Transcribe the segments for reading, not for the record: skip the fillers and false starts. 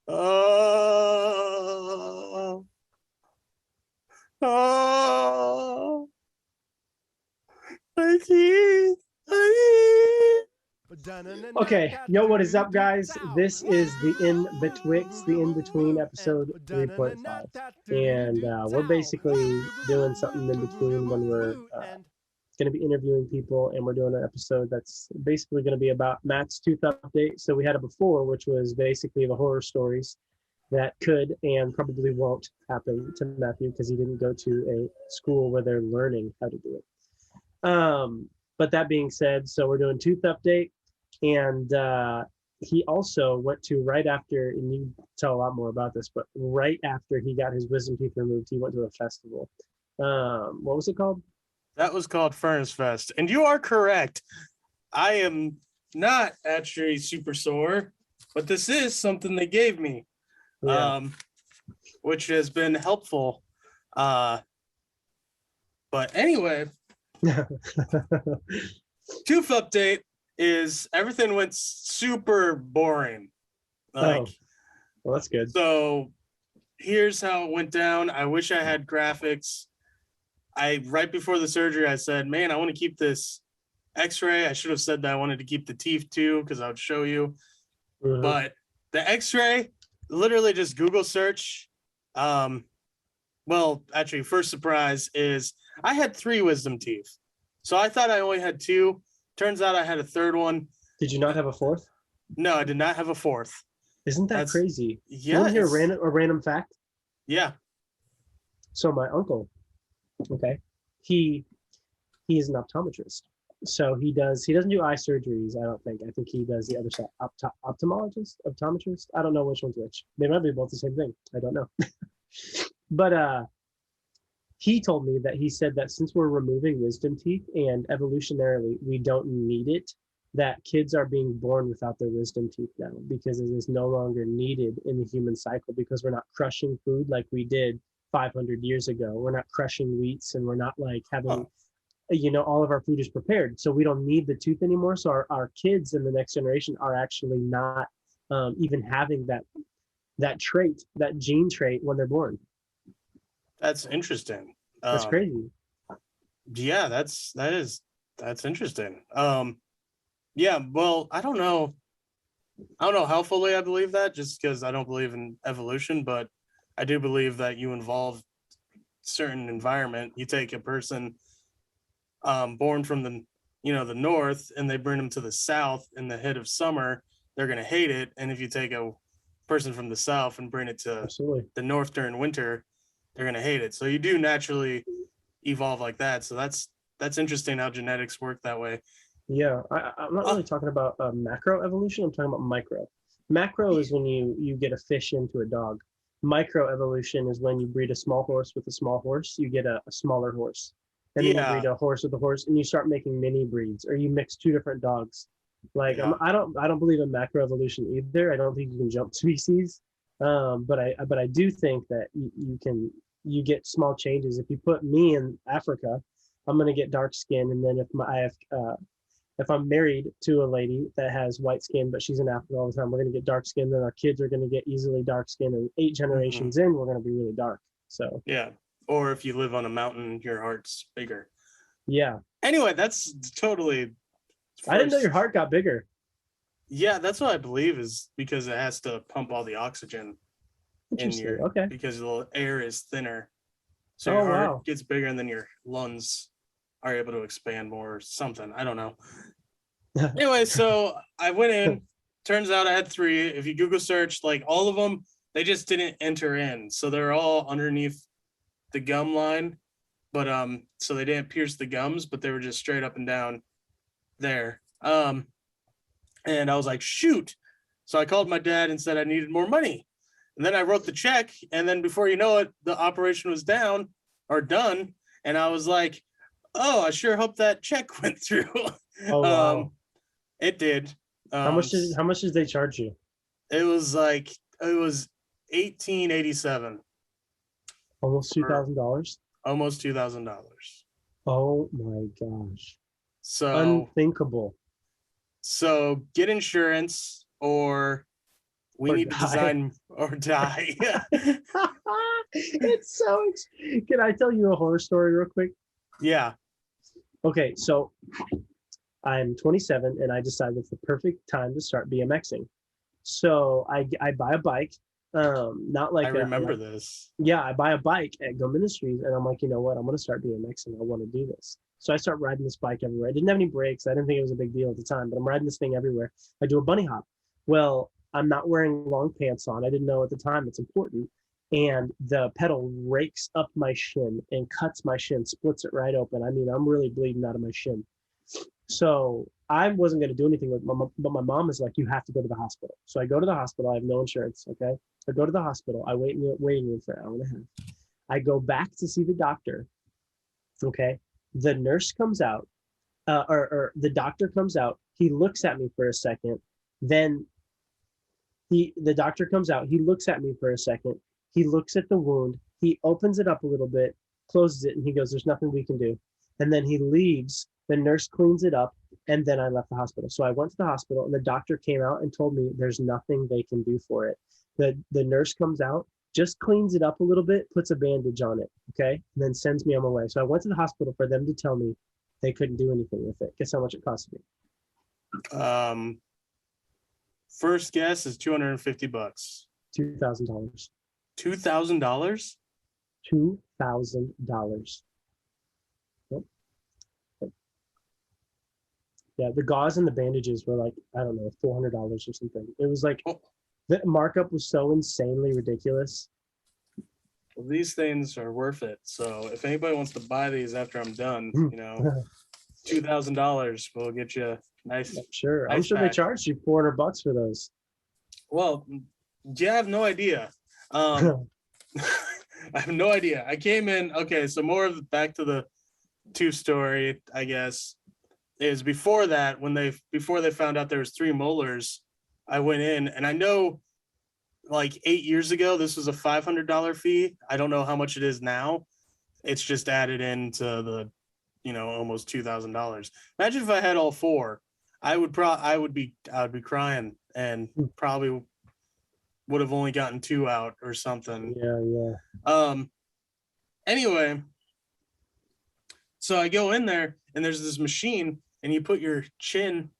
Oh, oh, my teeth. Okay, yo, what is up, guys? This is the the In Between episode 3.5. And we're basically doing something in between when we're going to be interviewing people, and we're doing an episode that's basically going to be about Matt's tooth update. So we had it before, which was basically the horror stories that could and probably won't happen to Matthew because he didn't go to a school where they're learning how to do it. But that being said, so we're doing tooth update, and he also went to right after, and you tell a lot more about this, but right after he got his wisdom teeth removed, he went to a festival. What was it called? That was called Furnace Fest. And you are correct. I am not actually super sore, but this is something they gave me, which has been helpful. But anyway, tooth update is everything went super boring. Well, that's good. So here's how it went down. I wish I had graphics. Right before the surgery, I said, man, I want to keep this x-ray. I should have said that I wanted to keep the teeth too, because I would show you. Mm-hmm. But the x-ray, literally just Google search. Well, actually, first surprise is I had 3 wisdom teeth. So I thought I only had 2. Turns out I had a 3rd one. Did you not have a 4th? No, I did not have a 4th. Isn't that crazy? Yeah. You want to hear a random fact? Yeah. So my uncle, okay, he is an optometrist. So he doesn't do eye surgeries, I don't think. I think he does the other side. Optometrist. I don't know which one's which. They might be both the same thing. I don't know. But he told me that he said that since we're removing wisdom teeth and evolutionarily we don't need it, that kids are being born without their wisdom teeth now because it is no longer needed in the human cycle because we're not crushing food like we did 500 years ago. We're not crushing wheats, and we're not like having, all of our food is prepared. So we don't need the tooth anymore. So our kids in the next generation are actually not even having that trait, that gene trait when they're born. That's interesting. That's crazy. Yeah, that's interesting. Yeah, well, I don't know how fully I believe that, just because I don't believe in evolution, but I do believe that you involve certain environment. You take a person born from the north, and they bring them to the south in the heat of summer, they're going to hate it. And if you take a person from the south and bring it to the north during winter, they're going to hate it. So you do naturally evolve like that. So that's interesting how genetics work that way. Yeah, I'm not really talking about macro evolution. I'm talking about micro. Macro is when you get a fish into a dog. Micro evolution is when you breed a small horse with a small horse, you get a smaller horse. And then you breed a horse with a horse, and you start making mini breeds, or you mix 2 different dogs. Like I don't believe in macro evolution either. I don't think you can jump species. But I do think that you get small changes. If you put me in Africa, I'm gonna get dark skin, and then if I'm married to a lady that has white skin, but she's in Africa all the time, we're going to get dark skin. Then our kids are going to get easily dark skin. And 8 generations in, we're going to be really dark. So, yeah. Or if you live on a mountain, your heart's bigger. Yeah. Anyway, that's totally. I didn't know your heart got bigger. Yeah, that's what I believe, is because it has to pump all the oxygen in your, because the air is thinner. So your heart gets bigger, and then your lungs are able to expand more or something. I don't know. Anyway, so I went in. Turns out I had 3. If you Google search, like, all of them, they just didn't enter in. So they're all underneath the gum line. But so they didn't pierce the gums, but they were just straight up and down there. And I was like, shoot. So I called my dad and said I needed more money. And then I wrote the check. And then before you know it, the operation was done. And I was like, oh, I sure hope that check went through. Oh, wow. It did. How much did they charge you? It was $1,887. Almost $2,000. Almost $2,000. Oh my gosh. So unthinkable. So get insurance, or we need to design or die. It's so. Can I tell you a horror story real quick? Yeah. Okay, so I'm 27 and I decided it's the perfect time to start BMXing. So I buy a bike. Not like I remember this. Yeah, I buy a bike at Go Ministries and I'm like, you know what? I'm gonna start BMXing. I want to do this. So I start riding this bike everywhere. I didn't have any brakes. I didn't think it was a big deal at the time, but I'm riding this thing everywhere. I do a bunny hop. Well, I'm not wearing long pants on. I didn't know at the time it's important. And the pedal rakes up my shin and cuts my shin, splits it right open. I mean, I'm really bleeding out of my shin. So I wasn't going to do anything with my mom, but my mom is like, you have to go to the hospital. So I go to the hospital. I have no insurance. Okay. I go to the hospital. I wait in the waiting room for an hour and a half. I go back to see the doctor. Okay. The nurse comes out, or the doctor comes out. He looks at me for a second. Then the doctor comes out. He looks at me for a second. He looks at the wound. He opens it up a little bit, closes it, and he goes, there's nothing we can do. And then he leaves. The nurse cleans it up, and then I left the hospital. So I went to the hospital, and the doctor came out and told me there's nothing they can do for it. The nurse comes out, just cleans it up a little bit, puts a bandage on it, okay, and then sends me on my way. So I went to the hospital for them to tell me they couldn't do anything with it. Guess how much it cost me? First guess is $250. $2,000. $2,000? $2,000. Yeah, the gauze and the bandages were like, I don't know, $400 or something. It was like, the markup was so insanely ridiculous. Well, these things are worth it. So if anybody wants to buy these after I'm done, $2,000 will get you nice. Sure. Nice I'm sure pack. they charged you $400 for those. Well, you have no idea. I have no idea. I came in. Okay, so more of back to the 2-story, I guess, is before that, before they found out there was 3 molars, I went in, and I know like 8 years ago, this was a $500 fee. I don't know how much it is now. It's just added into the, almost $2,000. Imagine if I had all 4, I would be crying and probably would have only gotten 2 out or something. Yeah. Anyway, so I go in there and there's this machine and you put your chin,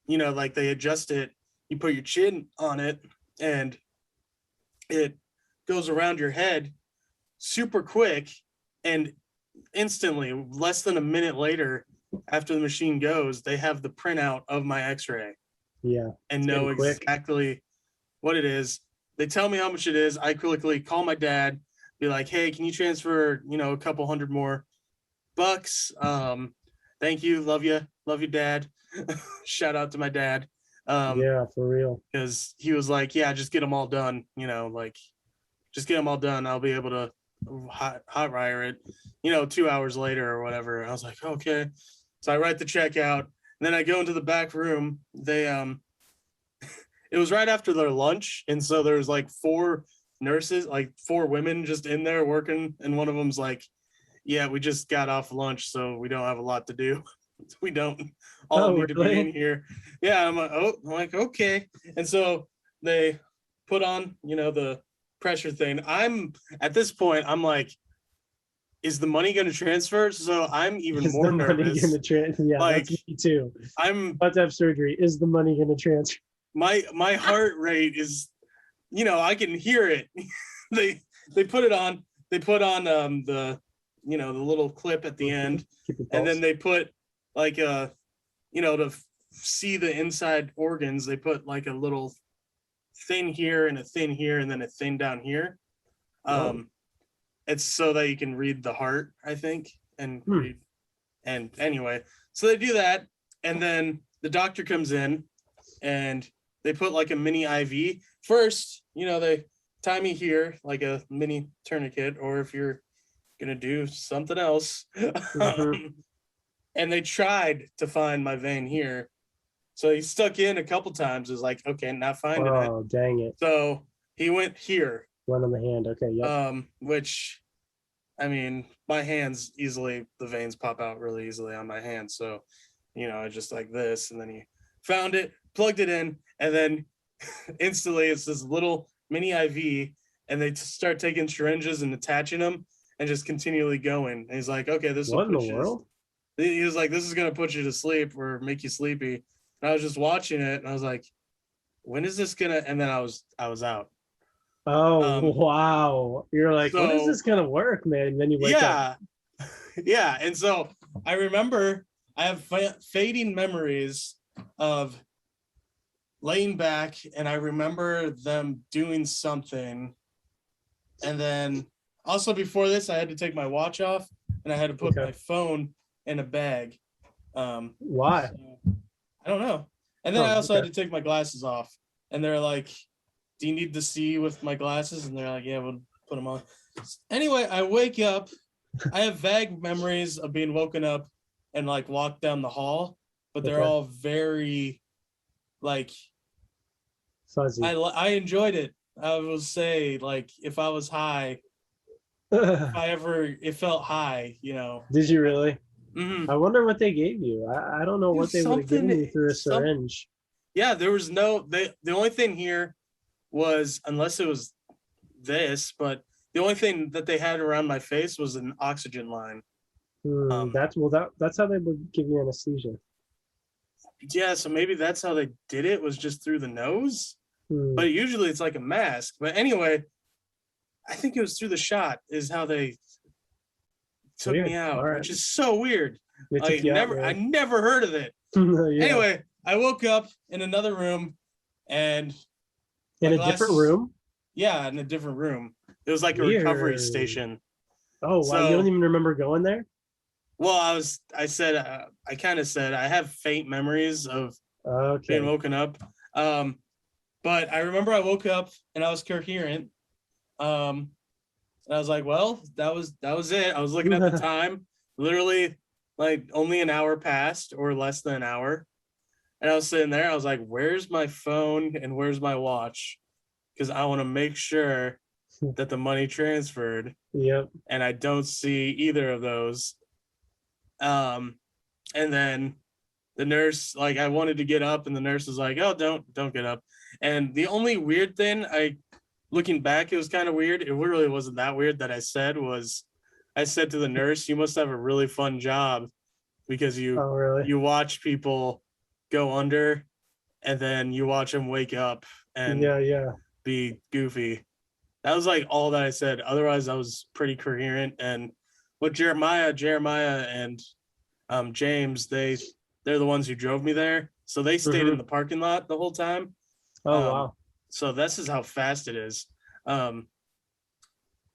like they adjust it. You put your chin on it and it goes around your head super quick, and instantly, less than a minute later, after the machine goes, they have the printout of my x-ray. Yeah. And know exactly what it is. They tell me how much it is. I quickly call my dad, be like, hey, can you transfer, a couple $100 more? Thank you. Love you, Dad. Shout out to my dad. Yeah, for real. Because he was like, yeah, just get them all done. Just get them all done. I'll be able to hot wire it, 2 hours later or whatever. I was like, okay. So I write the check out, and then I go into the back room. They, it was right after their lunch. And so there's like 4 nurses, like 4 women just in there working. And one of them's like, yeah, we just got off lunch, so we don't have a lot to do. We don't all need to be in here. Yeah, I'm like, okay. And so they put on, the pressure thing. At this point, I'm like, is the money going to transfer? So I'm even more nervous. Yeah, like, that's me too. I'm about to have surgery. Is the money going to transfer? My heart rate is, I can hear it. They put it on. They put on the little clip at the end, and then they put like to see the inside organs, they put like a little thin here and a thin here and then a thin down here. It's so that you can read the heart, I think, and read. And anyway, so they do that, and then the doctor comes in and they put like a mini IV. First, they tie me here like a mini tourniquet, or if you're gonna do something else. And they tried to find my vein here, so he stuck in a couple times. Is like, okay, not finding it. Oh, dang it! So he went here. One on the hand. Okay, yeah. Which, I mean, my hands easily, the veins pop out really easily on my hand. So, just like this, and then he found it, plugged it in, and then instantly it's this little mini IV, and they start taking syringes and attaching them and just continually going. And he's like, okay, this will What in the put you. world? He was like, this is gonna put you to sleep or make you sleepy. And I was just watching it, and I was like, when is this gonna? And then I was out. Oh wow! You're like, when is So this gonna work, man? And then you wake up. yeah. And so I remember I have fading memories of laying back, and I remember them doing something. And then also before this, I had to take my watch off, and I had to put my phone in a bag. Why? So, I don't know. And then I also had to take my glasses off, and they're like, do you need to see with my glasses? And they're like, yeah, we'll put them on. Anyway, I wake up. I have vague memories of being woken up and like walked down the hall, but they're all very like fuzzy. I enjoyed it. I will say, like, if I was high, it felt high, you know. Did you really? Mm-hmm. I wonder what they gave you. I don't know what they would have given you through a syringe. Yeah, there was the only thing here was, unless it was this, but the only thing that they had around my face was an oxygen line. That's how they would give you anesthesia. Yeah, so maybe that's how they did it, was just through the nose. But usually it's like a mask. But anyway, I think it was through the shot is how they took me out, which is so weird. I never heard of it. Yeah. Anyway, I woke up in another room, and in a different room. Yeah, in a different room. It was like a recovery station. Oh wow! So, you don't even remember going there? Well, I kind of said I have faint memories of being woken up. But I remember I woke up and I was coherent. And I was like, well, that was it. I was looking at the time, literally like only an hour passed or less than an hour. And I was sitting there, I was like, where's my phone and where's my watch? Because I want to make sure that the money transferred. Yep. And I don't see either of those. And then the nurse, like, I wanted to get up, and the nurse was like, oh, don't get up. And the only weird thing, looking back, it was kind of weird. It really wasn't that weird that I said to the nurse, you must have a really fun job, because you watch people go under, and then you watch them wake up and be goofy. That was like all that I said. Otherwise, I was pretty coherent. And with Jeremiah and James, they're the ones who drove me there. So they stayed in the parking lot the whole time. Oh, wow. So this is how fast it is.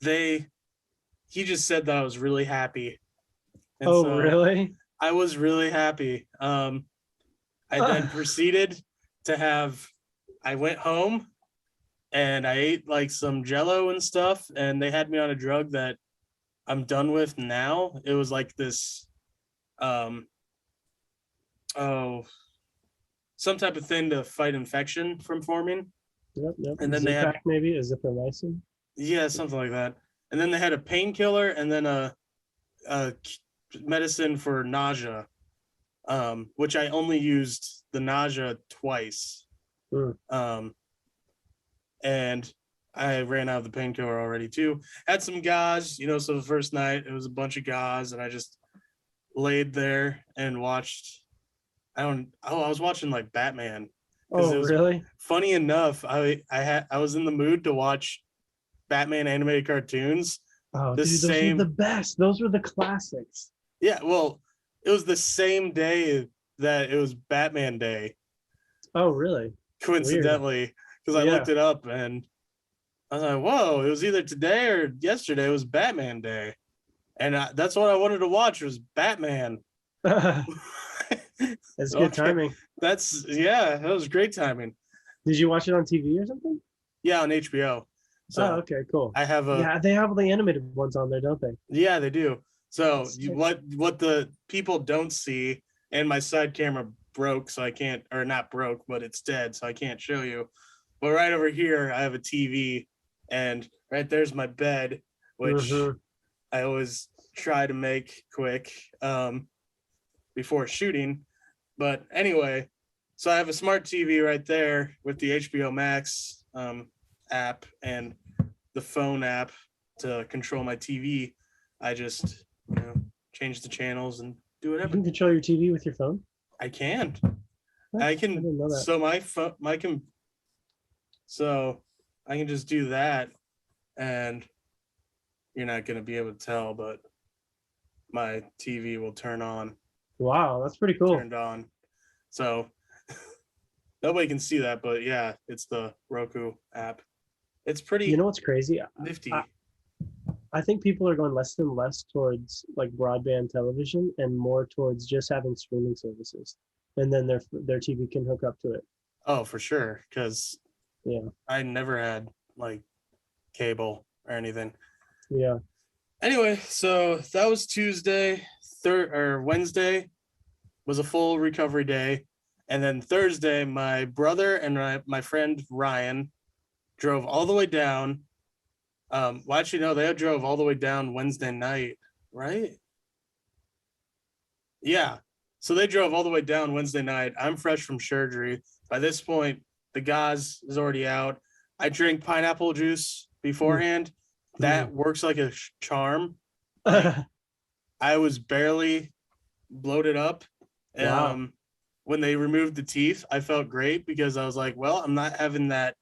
He just said that I was really happy. And so really? I was really happy. I then proceeded to I went home and I ate like some Jello and stuff, and they had me on a drug that I'm done with now. It was like this, some type of thing to fight infection from forming. Yep. And then Z-Pack, they had maybe azithromycin. Yeah, something like that. And then they had a painkiller and then a medicine for nausea, which I only used the nausea twice. And I ran out of the painkiller already too. Had some gauze, so the first night it was a bunch of gauze, and I just laid there and watched. I was watching like Batman. Oh, really? Funny enough, I was in the mood to watch Batman animated cartoons. Oh, those were the best. Those were the classics. Yeah, well, it was the same day that it was Batman Day. Oh, really? Coincidentally, because I looked it up and I was like, whoa, it was either today or yesterday. It was Batman Day. And that's what I wanted to watch, was Batman. That's good timing. That was great timing. Did you watch it on TV or something? Yeah, on HBO. So okay, cool. I have they have the animated ones on there, don't they? Yeah, they do. So what the people don't see, and my side camera broke, so I can't, or not broke, but it's dead, so I can't show you. But right over here, I have a TV, and right there's my bed, which I always try to make quick before shooting. But anyway, so I have a smart TV right there with the HBO Max app and the phone app to control my TV. I just, change the channels and do whatever. You can control your TV with your phone? I can. What? I can. I didn't know that. So my phone, so I can just do that, and you're not gonna be able to tell, but my TV will turn on. Wow, that's pretty cool. Turned on. So nobody can see that, but yeah, it's the Roku app. It's pretty. You know what's crazy? Nifty. I think people are going less and less towards like broadband television and more towards just having streaming services, and then their TV can hook up to it. Oh, for sure, because I never had like cable or anything. Yeah. Anyway, so that was Tuesday. Wednesday was a full recovery day, and then Thursday, my brother and my friend Ryan drove all the way down. Well, actually, no, they drove all the way down Wednesday night, right? Yeah. So they drove all the way down Wednesday night. I'm fresh from surgery. By this point, the gauze is already out. I drank pineapple juice beforehand. That works like a charm. I was barely bloated up. Wow. When they removed the teeth, I felt great because I was like, well, I'm not having that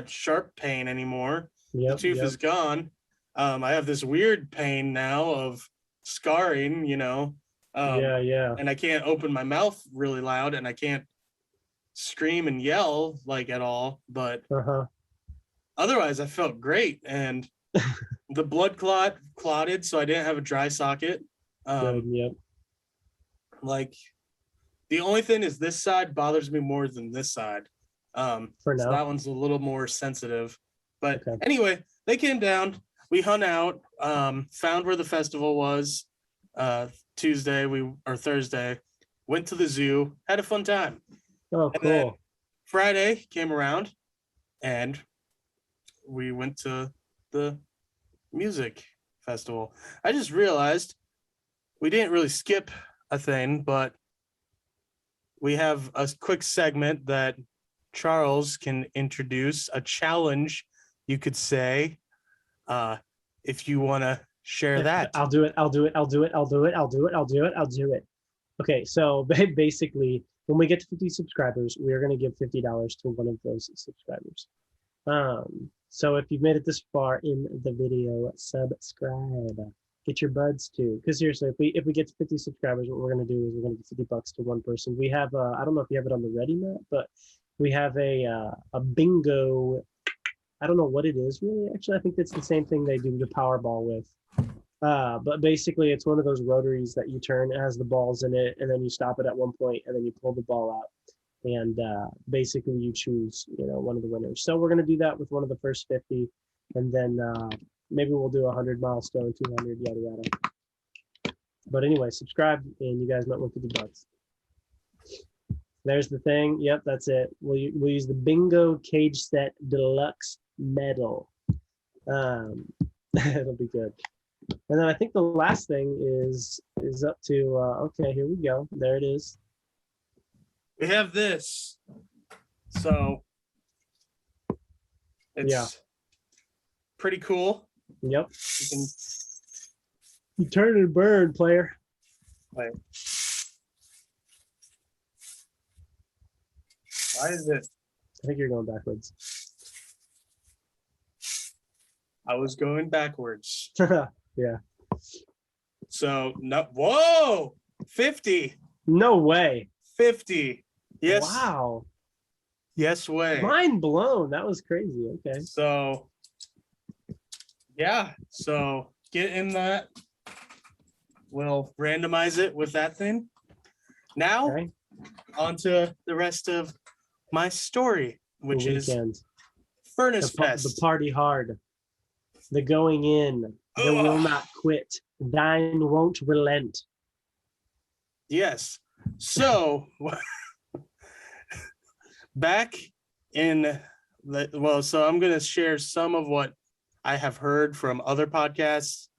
sharp pain anymore. The tooth is gone. I have this weird pain now of scarring, and I can't open my mouth really loud, and I can't scream and yell like at all, but otherwise I felt great, and the blood clotted, so I didn't have a dry socket. Like the only thing is this side bothers me more than this side. For now. So that one's a little more sensitive. But anyway, they came down. We hung out, found where the festival was. Thursday, went to the zoo, had a fun time. Oh, and cool. Then Friday came around, and we went to the music festival. I just realized we didn't really skip a thing, but we have a quick segment that Charles can introduce, a challenge, you could say, if you want to share that. I'll do it. Okay, so basically, when we get to 50 subscribers, we are going to give $50 to one of those subscribers. So if you've made it this far in the video, subscribe. Get your buds too. Because seriously, if we get to 50 subscribers, what we're going to do is we're going to give $50 to one person. We have, I don't know if you have it on the ready, Matt, but we have a bingo. I don't know what it is really. Actually, I think it's the same thing they do the Powerball with. But basically, it's one of those rotaries that you turn. It has the balls in it, and then you stop it at one point, and then you pull the ball out. And basically, you choose, one of the winners. So we're going to do that with one of the first 50, and then maybe we'll do 100 milestone, 200, yada yada. But anyway, subscribe, and you guys might win $50. There's the thing. Yep, that's it. We'll use the Bingo Cage Set Deluxe Medal. It'll be good. And then I think the last thing is up to okay, here we go. There it is. We have this. So it's pretty cool. Yep. You turn and burn, player. Wait. Why is it? I think you're going backwards. I was going backwards. Yeah. So no. Whoa! 50. No way. 50. Yes. Wow. Yes way. Mind blown. That was crazy. Okay. So yeah. So get in that. We'll randomize it with that thing. Now on to the rest of my story, which is Furnace Fest. The party hard. The going in. The will not quit. Thine won't relent. Yes. So back in so I'm going to share some of what I have heard from other podcasts,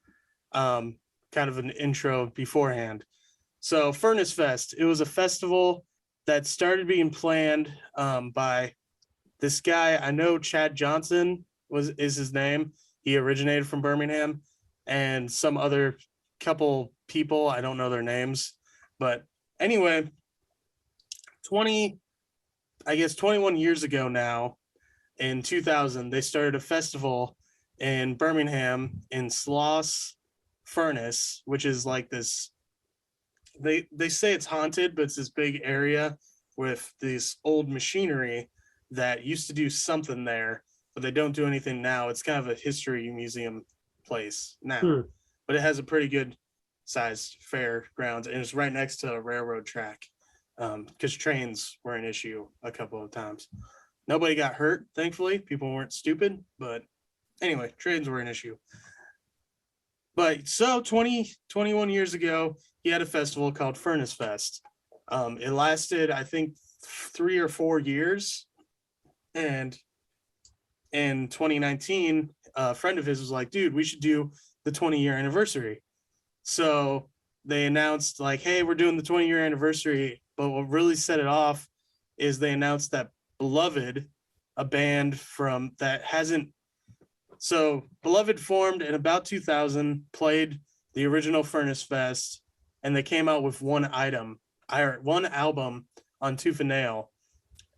kind of an intro beforehand. So Furnace Fest, it was a festival that started being planned by this guy, I know Chad Johnson is his name. He originated from Birmingham, and some other couple people, I don't know their names, but anyway, 21 years ago now, in 2000, they started a festival in Birmingham in Sloss Furnace, which is like this. They say it's haunted, but it's this big area with this old machinery that used to do something there, but they don't do anything now. It's kind of a history museum place now, but it has a pretty good sized fairgrounds, and it's right next to a railroad track, because trains were an issue a couple of times. Nobody got hurt, thankfully. People weren't stupid, but anyway, trains were an issue. But so 21 years ago, he had a festival called Furnace Fest. It lasted, I think, 3 or 4 years. And in 2019, a friend of his was like, dude, we should do the 20-year anniversary. So they announced, like, hey, we're doing the 20-year anniversary. But what really set it off is they announced that Beloved, a band from that hasn't. So Beloved formed in about 2000, played the original Furnace Fest, and they came out with one album on Tooth and Nail,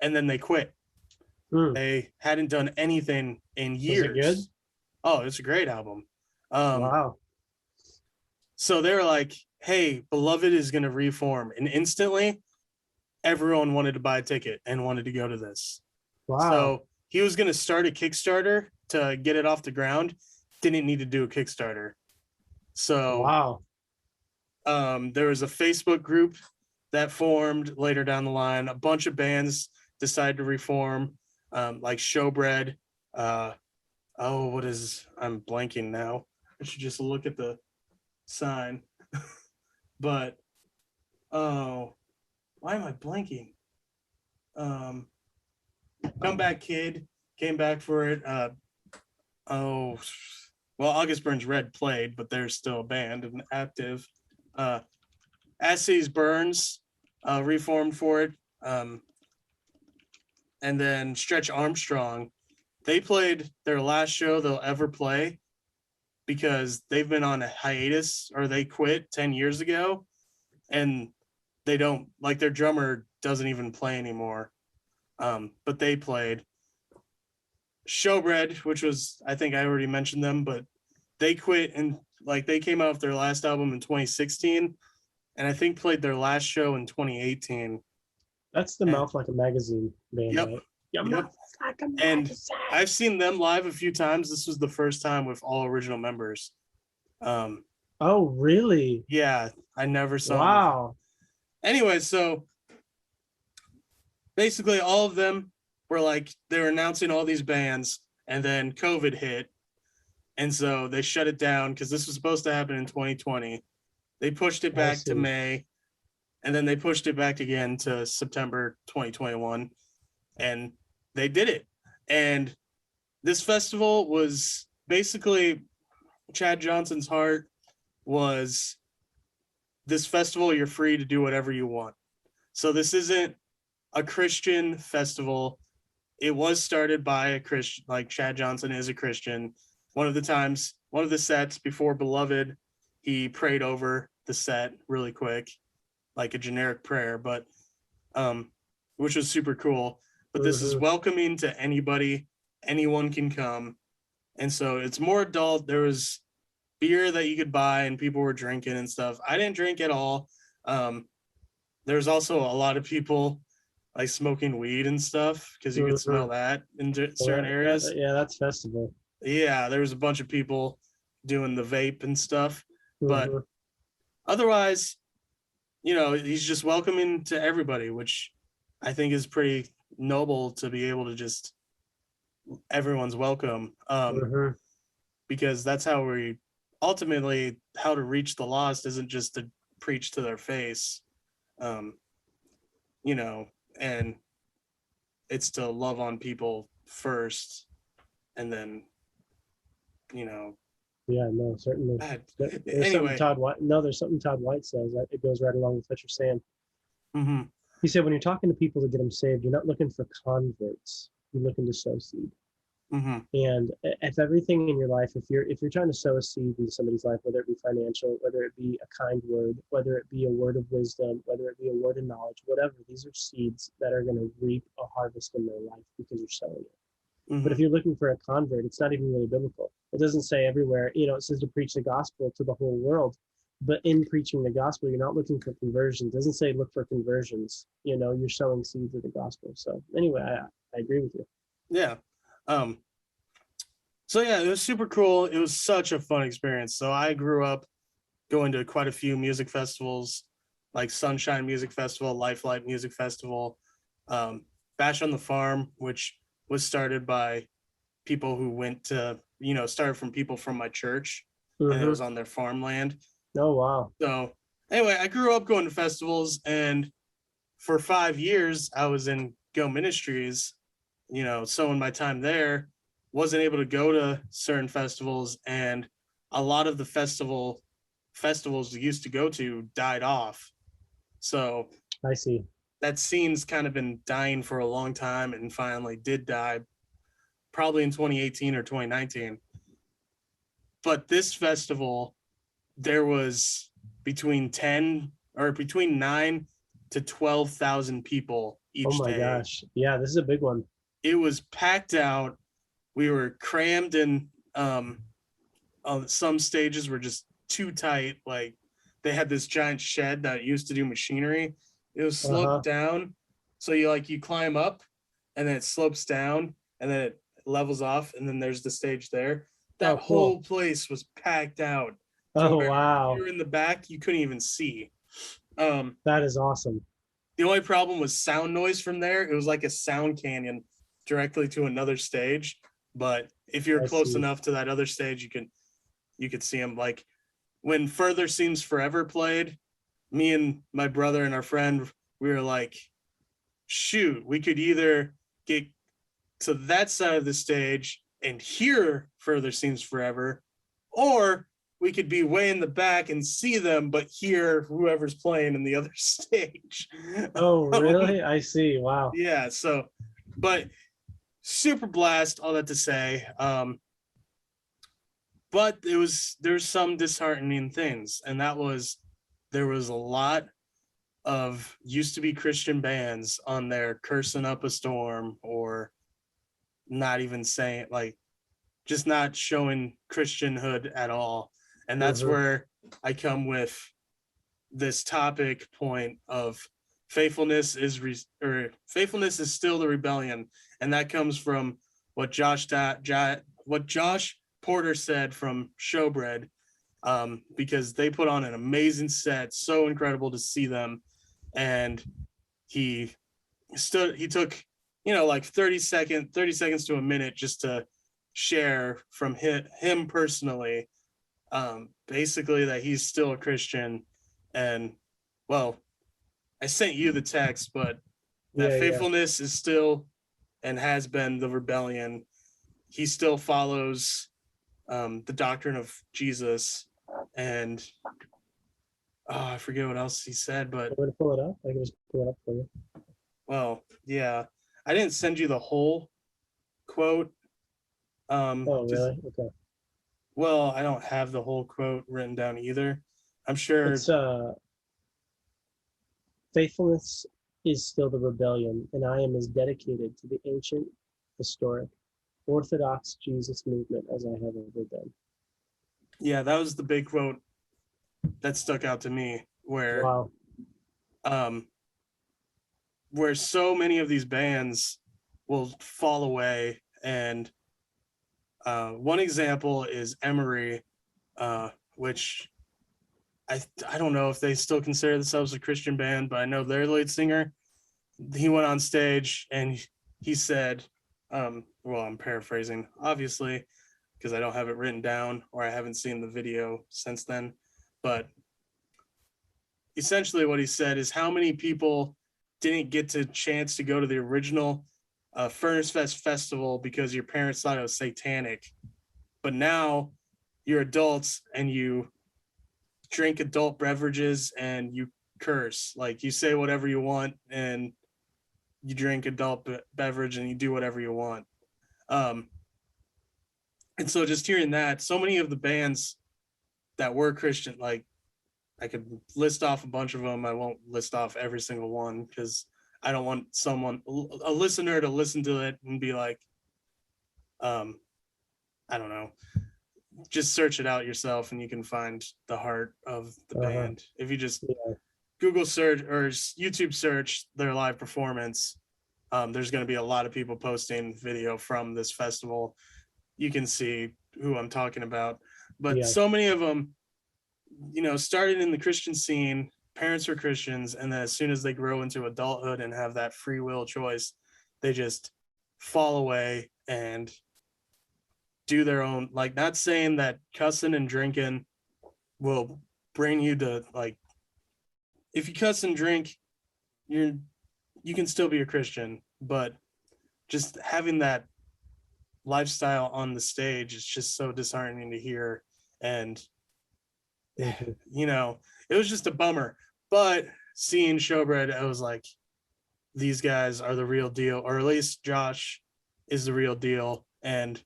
and then they quit. They hadn't done anything in years. Was it good? Oh, it's a great album. Wow. So they were like, hey, Beloved is going to reform. And instantly, everyone wanted to buy a ticket and wanted to go to this. Wow. So he was going to start a Kickstarter to get it off the ground. Didn't need to do a Kickstarter. So wow. There was a Facebook group that formed later down the line. A bunch of bands decided to reform, like Showbread. I'm blanking now. I should just look at the sign. But why am I blanking? Comeback Kid came back for it. August Burns Red played, but they're still a band and active. Asses Burns reformed for it. And then Stretch Armstrong, they played their last show they'll ever play because they've been on a hiatus, or they quit 10 years ago, and they don't, like, their drummer doesn't even play anymore. But they played. Showbread, which was, I think I already mentioned them, but they quit, and like they came out with their last album in 2016, and I think played their last show in 2018. That's the Mouth Like a Magazine band, yep. right? Yep. Like and I've seen them live a few times. This was the first time with all original members. Oh, really? Yeah, I never saw them. Wow. Anyway, so basically all of them were like, they were announcing all these bands, and then COVID hit. And so they shut it down because this was supposed to happen in 2020. They pushed it back to May, and then they pushed it back again to September 2021. And they did it. And this festival was basically, Chad Johnson's heart was, this festival, you're free to do whatever you want. So this isn't a Christian festival. It was started by a Christian, like Chad Johnson is a Christian. One of the sets before Beloved, he prayed over the set really quick, like a generic prayer, but which was super cool. But this is welcoming to anybody. Anyone can come. And so it's more adult. There was beer that you could buy and people were drinking and stuff. I didn't drink at all. There's also a lot of people like smoking weed and stuff because you could smell that in certain areas. Yeah, that's festival. Yeah, there was a bunch of people doing the vape and stuff. But otherwise, he's just welcoming to everybody, which I think is pretty noble to be able to just, everyone's welcome. Because that's how we ultimately, how to reach the lost isn't just to preach to their face, and it's to love on people first, and then, Yeah, no, certainly. There's something Todd White says that it goes right along with what you're saying. He said, when you're talking to people to get them saved, you're not looking for converts. you're looking to sow seed. Mm-hmm. And if everything in your life, if you're trying to sow a seed in somebody's life, whether it be financial, whether it be a kind word, whether it be a word of wisdom, whether it be a word of knowledge, whatever, these are seeds that are going to reap a harvest in their life because you're sowing it. Mm-hmm. But if you're looking for a convert, it's not even really biblical. It doesn't say everywhere, it says to preach the gospel to the whole world. But in preaching the gospel, you're not looking for conversions. It doesn't say look for conversions. You're sowing seeds of the gospel. So anyway, I agree with you. Yeah. So yeah, it was super cool. It was such a fun experience. So I grew up going to quite a few music festivals, like Sunshine Music Festival, Lifelight Music Festival, Bash on the Farm, which was started by people who went to, started from people from my church, and it was on their farmland. Oh, wow. So anyway, I grew up going to festivals, and for 5 years I was in Go Ministries, so in my time there, wasn't able to go to certain festivals, and a lot of the festivals we used to go to died off. So I see. That scene's kind of been dying for a long time and finally did die probably in 2018 or 2019. But this festival, there was between 9 to 12,000 people each day. Oh my gosh. Yeah, this is a big one. It was packed out. We were crammed in. Some stages were just too tight. Like they had this giant shed that used to do machinery. It was sloped down. So you climb up and then it slopes down and then it levels off and then there's the stage there. That whole place was packed out. Oh, wow. If you were in the back, you couldn't even see. That is awesome. The only problem was sound noise from there. It was like a sound canyon directly to another stage. But if you're close enough to that other stage, you could see them. Like when Further Seems Forever played, me and my brother and our friend, we were like, shoot, we could either get to that side of the stage and hear Further Seems Forever, or we could be way in the back and see them, but hear whoever's playing in the other stage. Oh, really? I see. Wow. Yeah. So, but super blast, all that to say. But there's some disheartening things, and that was there was a lot of used to be Christian bands on there cursing up a storm or not even saying, like, just not showing Christianhood at all. And that's where I come with this topic point of faithfulness is still the rebellion. And that comes from what Josh Porter said from Showbread, because they put on an amazing set, so incredible to see them. And he took, like 30 seconds to a minute just to share from him personally, basically that he's still a Christian. And well, I sent you the text, but that faithfulness is still and has been the rebellion. He still follows the doctrine of Jesus, and I forget what else he said, but I'm going to pull it up. I can just pull it up for you. Well, yeah, I didn't send you the whole quote. Oh, really? Okay. Well, I don't have the whole quote written down either. I'm sure it's faithfulness is still the rebellion, and I am as dedicated to the ancient, historic, Orthodox Jesus movement as I have ever been. Yeah, that was the big quote that stuck out to me, where where so many of these bands will fall away. And one example is Emery, which I don't know if they still consider themselves a Christian band, but I know their lead singer, he went on stage and he said, well, I'm paraphrasing, obviously, because I don't have it written down or I haven't seen the video since then. But essentially what he said is, how many people didn't get the chance to go to the original Furnace Fest festival because your parents thought it was satanic, but now you're adults and you drink adult beverages and you curse, like you say whatever you want, and you drink adult beverage and you do whatever you want. And so just hearing that, so many of the bands that were Christian, like I could list off a bunch of them. I won't list off every single one because I don't want a listener to listen to it and be like, I don't know. Just search it out yourself and you can find the heart of the band. If you just Google search or YouTube search their live performance, there's going to be a lot of people posting video from this festival. You can see who I'm talking about. But so many of them, you know, started in the Christian scene, parents were Christians, and then as soon as they grow into adulthood and have that free will choice, they just fall away and do their own, like, not saying that cussing and drinking will bring you to, like, if you cuss and drink, you can still be a Christian, but just having that lifestyle on the stage is just so disheartening to hear. And you know, it was just a bummer. But seeing Showbread, I was like, these guys are the real deal, or at least Josh is the real deal. And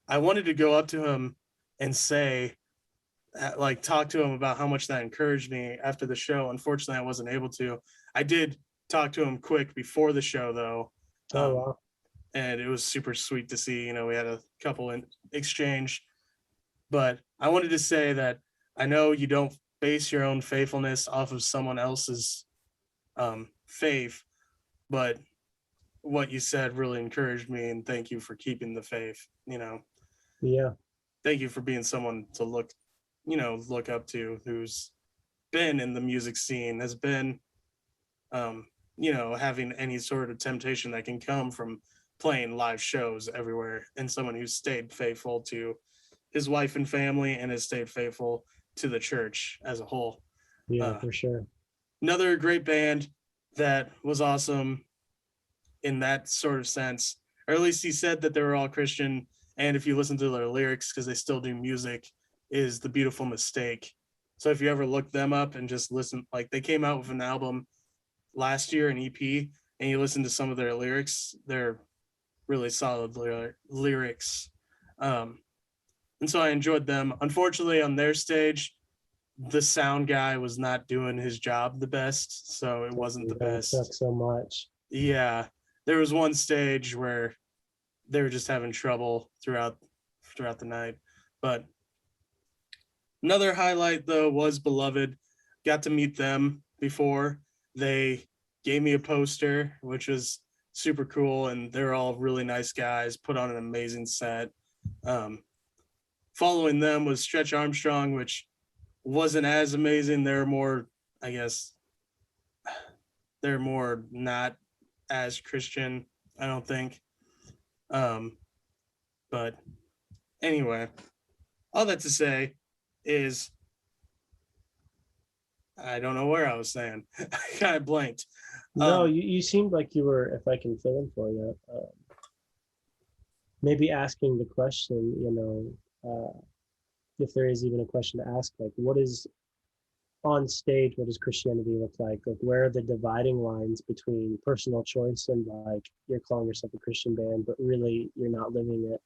I wanted to go up to him and say, like, talk to him about how much that encouraged me after the show. Unfortunately, I wasn't able to. I did talk to him quick before the show, though. Wow. And it was super sweet to see. You know, we had a couple in exchange. But I wanted to say that I know you don't base your own faithfulness off of someone else's faith, but what you said really encouraged me, and thank you for keeping the faith. You know, thank you for being someone to look up to, who's been in the music scene, has been having any sort of temptation that can come from playing live shows everywhere, and someone who's stayed faithful to his wife and family and has stayed faithful to the church as a whole. For sure. Another great band that was awesome in that sort of sense, or at least he said that they were all Christian, and if you listen to their lyrics, because they still do music, is The Beautiful Mistake. So if you ever look them up and just listen, like, they came out with an album last year, an EP, and you listen to some of their lyrics, they're really solid lyrics. And so I enjoyed them. Unfortunately, on their stage, the sound guy was not doing his job the best, so it wasn't the best. Sucks so much. Yeah, there was one stage where they were just having trouble throughout the night. But another highlight, though, was Beloved. Got to meet them before. They gave me a poster, which was super cool, and they're all really nice guys, put on an amazing set. Following them was Stretch Armstrong, which wasn't as amazing. They're more, I guess, they're more not as Christian, I don't think. But anyway, all that to say is, I don't know where I was saying. I kind of blanked. No, you seemed like you were, if I can fill in for you, maybe asking the question, if there is even a question to ask, like, what is on stage, what does Christianity look like? Like, where are the dividing lines between personal choice and, like, you're calling yourself a Christian band, but really you're not living it?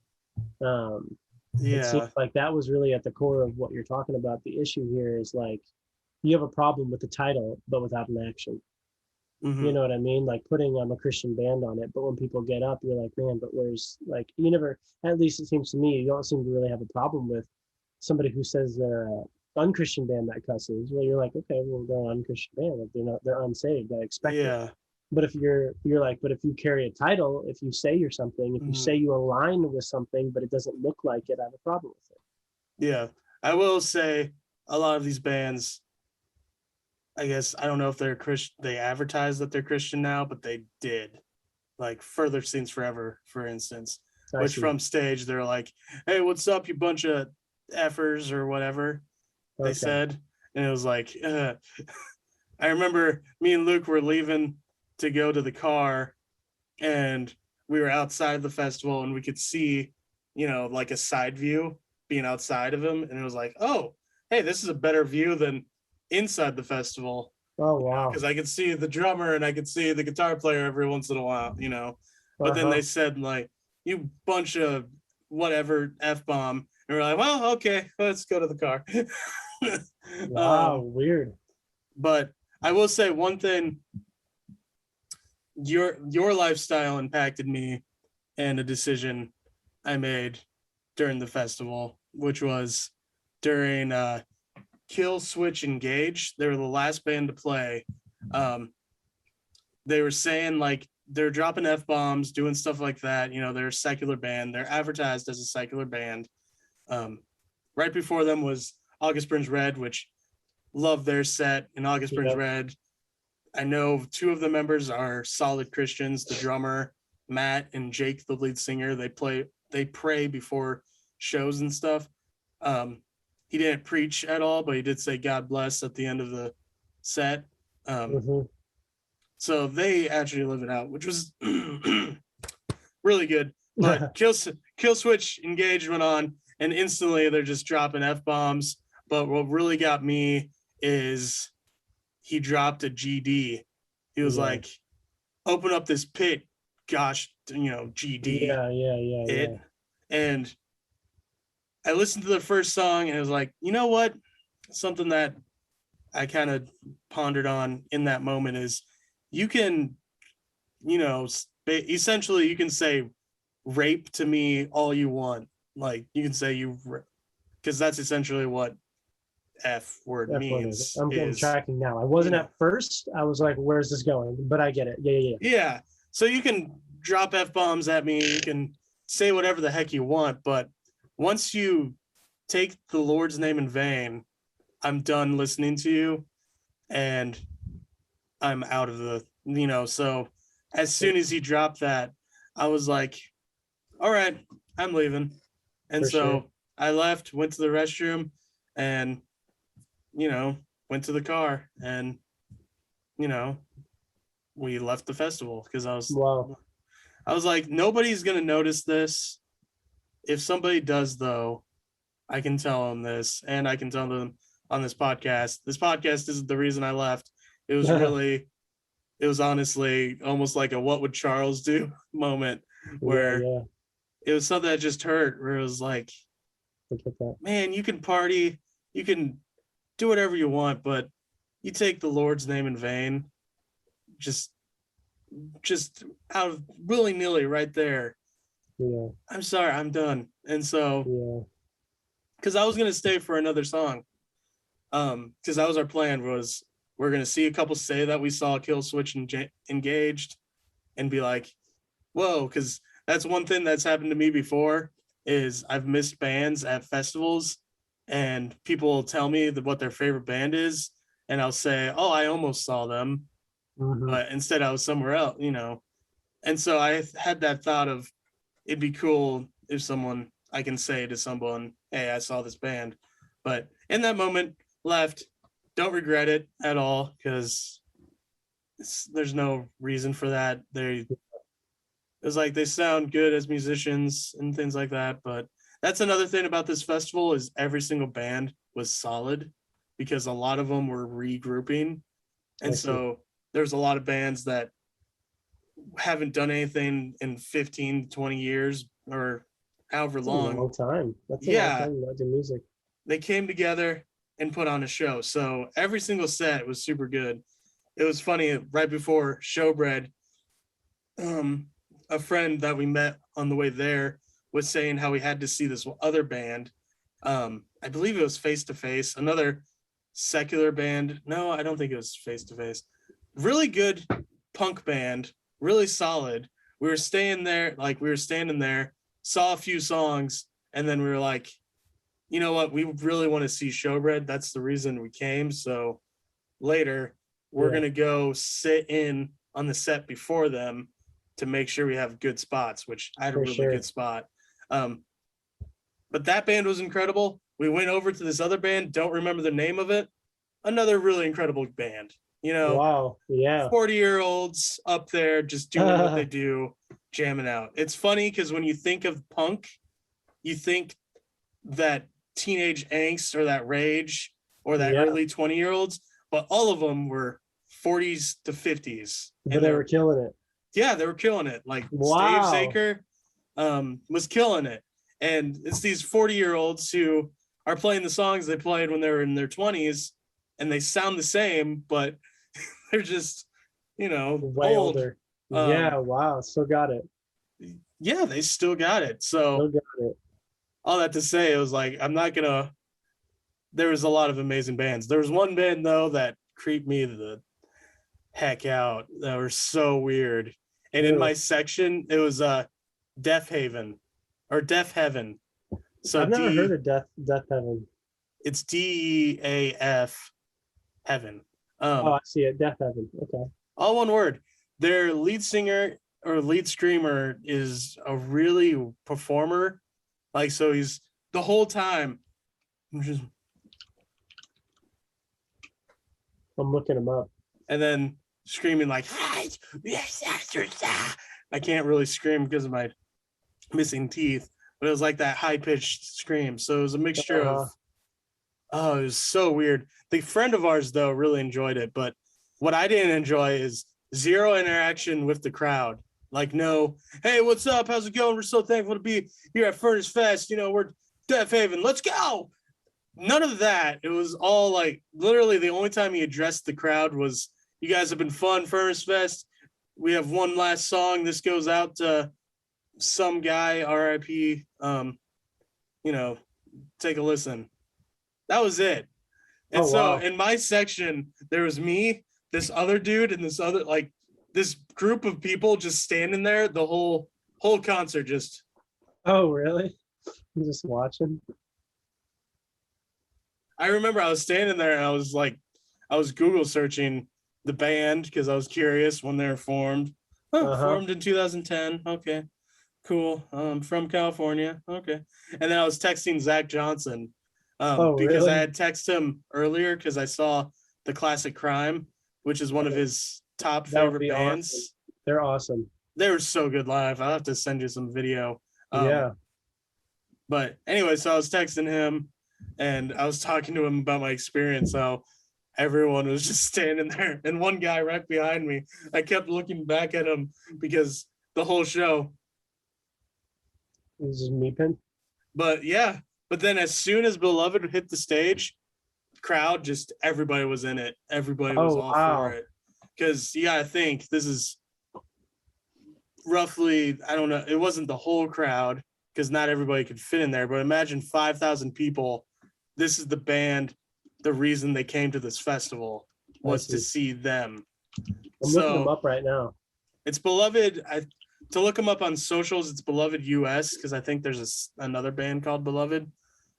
It seems like that was really at the core of what you're talking about. The issue here is, like, you have a problem with the title, but without an action. Mm-hmm. You know what I mean? Like, putting I'm a Christian band on it, but when people get up, you're like, man, but where's, like, you never, at least it seems to me, you don't seem to really have a problem with somebody who says they're a unchristian band that cusses. Well, you're like, okay, well, they're an unchristian band, like, they're unsaved, I expect it. But if you're like, but if you carry a title, if you say you're something, if you say you align with something, but it doesn't look like it, I have a problem with it. Yeah, I will say a lot of these bands, I guess, I don't know if they're Christian, they advertise that they're Christian now, but they did. Like Further Seems Forever, for instance, which from stage, they're like, hey, what's up, you bunch of effers or whatever they said. And it was like, I remember me and Luke were leaving to go to the car, and we were outside the festival, and we could see, like a side view being outside of him. And it was like, oh, hey, this is a better view than inside the festival. Oh wow! Because I could see the drummer and I could see the guitar player every once in a while, you know. But then they said like, "You bunch of whatever F-bomb," and we're like, "Well, okay, let's go to the car." Wow, weird. But I will say one thing: your lifestyle impacted me, and a decision I made during the festival, which was during Killswitch Engage. They were the last band to play. They were saying like they're dropping F-bombs, doing stuff like that. You know, they're a secular band. They're advertised as a secular band. Right before them was August Burns Red, which love their set. And August Burns Red, I know two of the members are solid Christians. The drummer, Matt, and Jake, the lead singer, they pray before shows and stuff. He didn't preach at all, but he did say God bless at the end of the set. So they actually live it out, which was really good. But Killswitch Engage went on, and instantly they're just dropping F-bombs. But what really got me is he dropped a GD. He was like, open up this pit, gosh, you know, GD. Yeah. And I listened to the first song and it was like, you know what? Something that I kind of pondered on in that moment is you can, you know, essentially you can say rape to me all you want. Like you can say because that's essentially what F word means. I'm tracking now. I wasn't at first. I was like, where's this going? But I get it. Yeah. So you can drop F-bombs at me. You can say whatever the heck you want. But once you take the Lord's name in vain, I'm done listening to you. And I'm out of the, you know, so as soon as he dropped that, I was like, all right, I'm leaving. And I left, went to the restroom, and, you know, went to the car, and, you know, we left the festival because I was like, nobody's going to notice this. If somebody does, though, I can tell them this, and I can tell them on this podcast. This podcast isn't the reason I left. It was really, it was honestly almost like a what would Charles do moment where it was something that just hurt, where it was like, man, you can party, you can do whatever you want, but you take the Lord's name in vain, just out of willy-nilly right there. I'm sorry, I'm done. And so because I was going to stay for another song, because that was our plan, was we're going to see a couple say that we saw Killswitch Engaged and be like, whoa, because that's one thing that's happened to me before is I've missed bands at festivals and people will tell me what their favorite band is. And I'll say, oh, I almost saw them, but instead I was somewhere else, you know? And so I had that thought of it'd be cool if I can say to someone, hey, I saw this band. But in that moment, left. Don't regret it at all because there's no reason for that. It's like they sound good as musicians and things like that. But that's another thing about this festival is every single band was solid because a lot of them were regrouping. And so there's a lot of bands that haven't done anything in 15, 20 years or however long. That's a long time. That's a long time to do music. They came together and put on a show. So every single set was super good. It was funny, right before Showbread, a friend that we met on the way there was saying how he had to see this other band. I believe it was Face to Face, another secular band. No, I don't think it was Face to Face. Really good punk band, really solid. We were standing there, saw a few songs, and then we were like, you know what? We really want to see Showbread. That's the reason we came. So later, we're going to go sit in on the set before them to make sure we have good spots, which I had a really good spot. But that band was incredible. We went over to this other band, don't remember the name of it. Another really incredible band. You know, wow, yeah, 40-year-olds up there just doing what they do, jamming out. It's funny because when you think of punk, you think that teenage angst or that rage or that early 20-year-olds, but all of them were 40s to 50s. But they were killing it. Yeah, they were killing it. Like wow. Dave Zaker was killing it. And it's these 40-year-olds who are playing the songs they played when they were in their 20s, and they sound the same, but they're just, you know, way old. older. Yeah, wow, still got it. Yeah, they still got it. So still got it. All that to say, it was like, there was a lot of amazing bands. There was one band though that creeped me the heck out. That were so weird. And in my section, it was Deaf Heaven. So I've never heard of Deaf Heaven. It's DEAF Heaven. I see it. Deaf Heaven. Okay. All one word. Their lead singer or lead screamer is a really performer. Like, so he's the whole time. I'm looking him up. And then screaming like, I can't really scream because of my missing teeth, but it was like that high-pitched scream. So it was a mixture of, it was so weird. The friend of ours, though, really enjoyed it. But what I didn't enjoy is zero interaction with the crowd. Like, no, hey, what's up? How's it going? We're so thankful to be here at Furnace Fest. You know, we're Deaf Haven. Let's go. None of that. It was all like, literally the only time he addressed the crowd was, you guys have been fun, Furnace Fest. We have one last song. This goes out to some guy, RIP. You know, take a listen. That was it. And so in my section, there was me, this other dude, and this other, like, this group of people just standing there the whole concert. Just. Oh, really? I'm just watching. I remember I was standing there and I was Google searching the band because I was curious when they were formed. Formed in 2010. Okay, cool. From California. Okay. And then I was texting Zach Johnson because really? I had texted him earlier because I saw the Classic Crime, which is one of his top favorite bands. Awesome. They're awesome. They were so good live. I'll have to send you some video. Yeah. But anyway, so I was texting him and I was talking to him about my experience. How everyone was just standing there, and one guy right behind me, I kept looking back at him because the whole show. It was just meeping. But yeah, but then as soon as Beloved hit the stage, crowd, just everybody was in it. Everybody was all for it. Because you gotta think, this is roughly, I don't know, it wasn't the whole crowd because not everybody could fit in there, but imagine 5,000 people. This is the band. The reason they came to this festival was to see them. I'm looking them up right now. It's Beloved. To look them up on socials, it's Beloved US because I think there's another band called Beloved.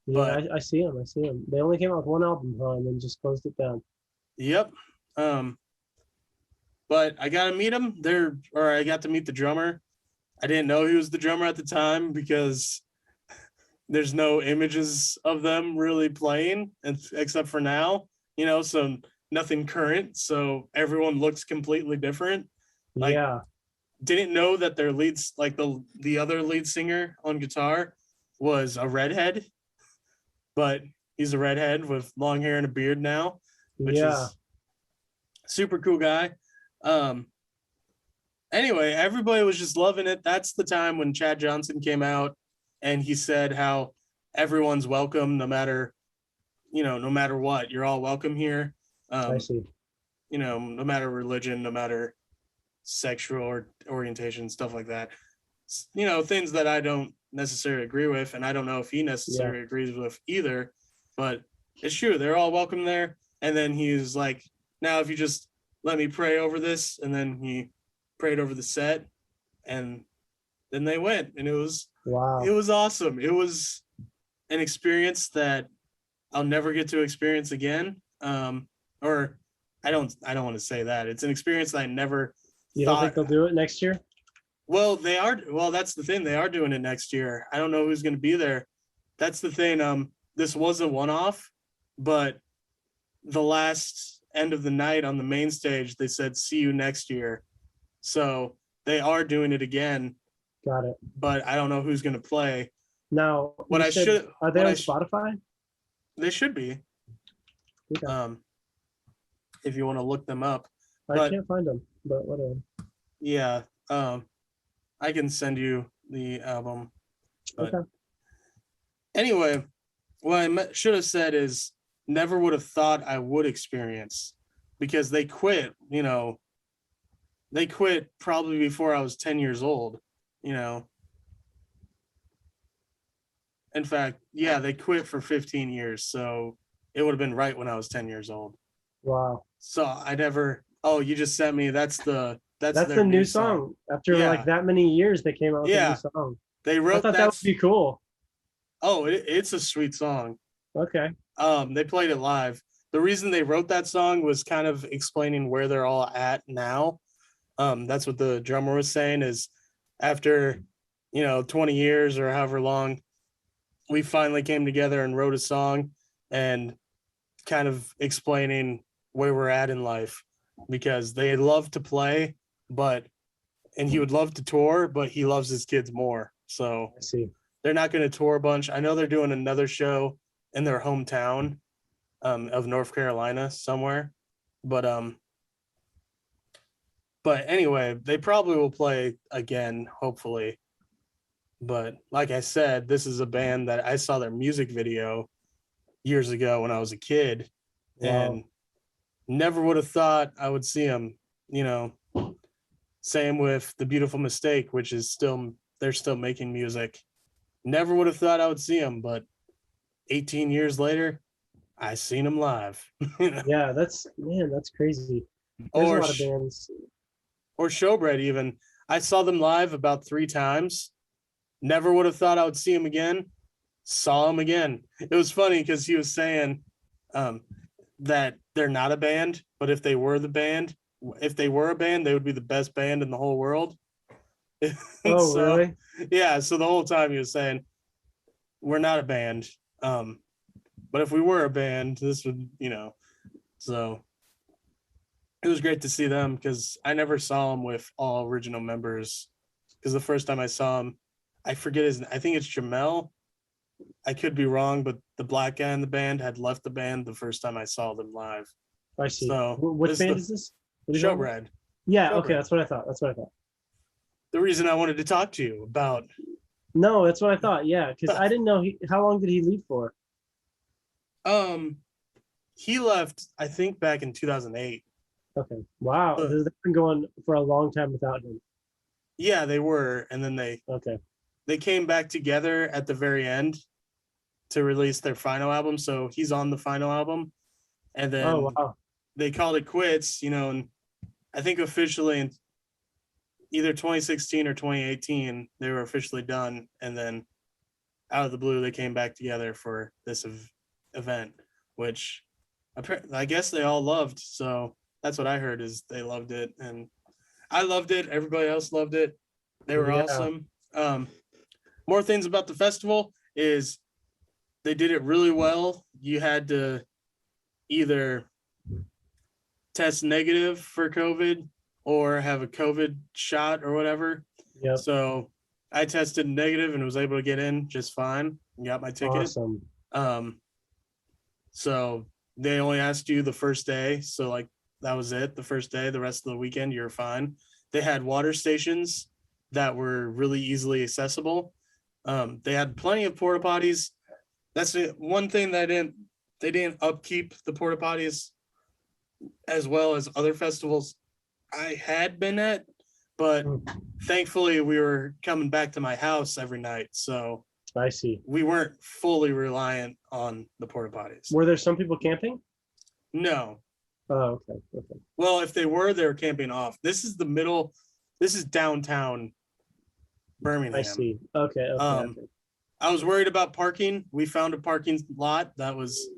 Yeah, I see them. They only came out with one album, and then just closed it down. Yep. But I got to meet them. I got to meet the drummer. I didn't know he was the drummer at the time because there's no images of them really playing except for now, you know, so nothing current. So everyone looks completely different. Like, yeah. Didn't know that their leads, like the other lead singer on guitar was a redhead, but he's a redhead with long hair and a beard now, which is super cool guy. Anyway, everybody was just loving it. That's the time when Chad Johnson came out and he said how everyone's welcome, no matter what, you're all welcome here. I see. You know, no matter religion, no matter sexual orientation, stuff like that. You know, things that I don't necessarily agree with, and I don't know if he necessarily agrees with either, but it's true. They're all welcome there. And then he's like, now if you just let me pray over this, and then he prayed over the set, and then they went, and it was awesome. It was an experience that I'll never get to experience again. Or I don't want to say that. It's an experience that I never. You don't think they'll do it next year? Well, they are. Well, that's the thing. They are doing it next year. I don't know who's going to be there. That's the thing. This was a one-off, but the last end of the night on the main stage, they said, "See you next year." So they are doing it again. Got it. But I don't know who's going to play. Now, are they on Spotify? They should be. Okay. If you want to look them up. I can't find them, but whatever. Yeah, I can send you the album. But okay. Anyway, what I should have said is never would have thought I would experience, because they quit, they quit probably before I was 10 years old, In fact, yeah, they quit for 15 years. So it would have been right when I was 10 years old. Wow. So I never, you just sent me, that's the new song. After like that many years, they came out with a new song. They wrote I thought that would be cool. Oh, it's a sweet song. Okay. They played it live. The reason they wrote that song was kind of explaining where they're all at now. That's what the drummer was saying, is after, 20 years or however long, we finally came together and wrote a song and kind of explaining where we're at in life, because they love to play, and he would love to tour, but he loves his kids more. So I see. They're not going to tour a bunch. I know they're doing another show in their hometown of North Carolina somewhere, but anyway, they probably will play again, hopefully. But like I said, this is a band that I saw their music video years ago when I was a kid. Wow. And never would have thought I would see them, Same with The Beautiful Mistake, which is they're still making music. Never would have thought I would see them, but 18 years later, I seen them live. Yeah, that's crazy. There's a lot of bands. Or Showbread even. I saw them live about 3 times. Never would have thought I would see him again. Saw him again. It was funny because he was saying that they're not a band, but if they were a band, they would be the best band in the whole world. Oh, really? Yeah. So the whole time he was saying, we're not a band. But if we were a band, this would, so it was great to see them, because I never saw them with all original members. Because the first time I saw him, I forget his name. I think it's Jamel. I could be wrong, but the black guy in the band had left the band the first time I saw them live. I see. So what band is this? Showbread. Yeah, Showbread. Okay, that's what I thought. The reason I wanted to talk to you about. No, that's what I thought. Yeah, because I didn't know how long did he leave for? He left, I think, back in 2008. Okay. Wow. They've been going for a long time without him. Yeah, they were, and then they came back together at the very end to release their final album. So he's on the final album, and then they called it quits. And I think officially in either 2016 or 2018 they were officially done, and then out of the blue they came back together for this event, which I guess they all loved. So that's what I heard, is they loved it, and I loved it. Everybody else loved it. They were awesome. More things about the festival is they did it really well. You had to either test negative for COVID or have a COVID shot or whatever. Yep. So I tested negative and was able to get in just fine and got my ticket. Awesome. So they only asked you the first day. So that was it. The first day, the rest of the weekend, you're fine. They had water stations that were really easily accessible. They had plenty of porta potties. That's one thing they didn't upkeep the porta potties as well as other festivals I had been at, but thankfully we were coming back to my house every night, so I see. We weren't fully reliant on the porta potties. Were there some people camping? No. Oh, okay. Well, if they were camping off. This is downtown Birmingham. I see. Okay. I was worried about parking. We found a parking lot that was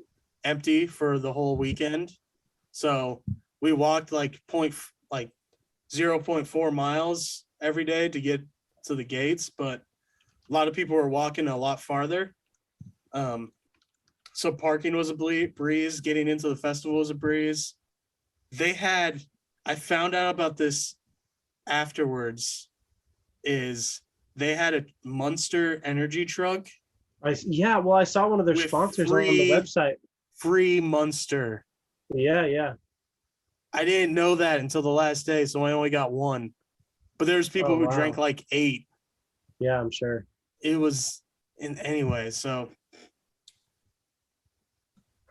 empty for the whole weekend. So we walked 0.4 miles every day to get to the gates, but a lot of people were walking a lot farther. So parking was a breeze. Getting into the festival was a breeze. I found out about this afterwards, is they had a Monster energy truck. I saw one of their sponsors on the website. Free Monster. Yeah. I didn't know that until the last day, so I only got one. But there's people who drank like 8. Yeah, I'm sure. It was anyway, so do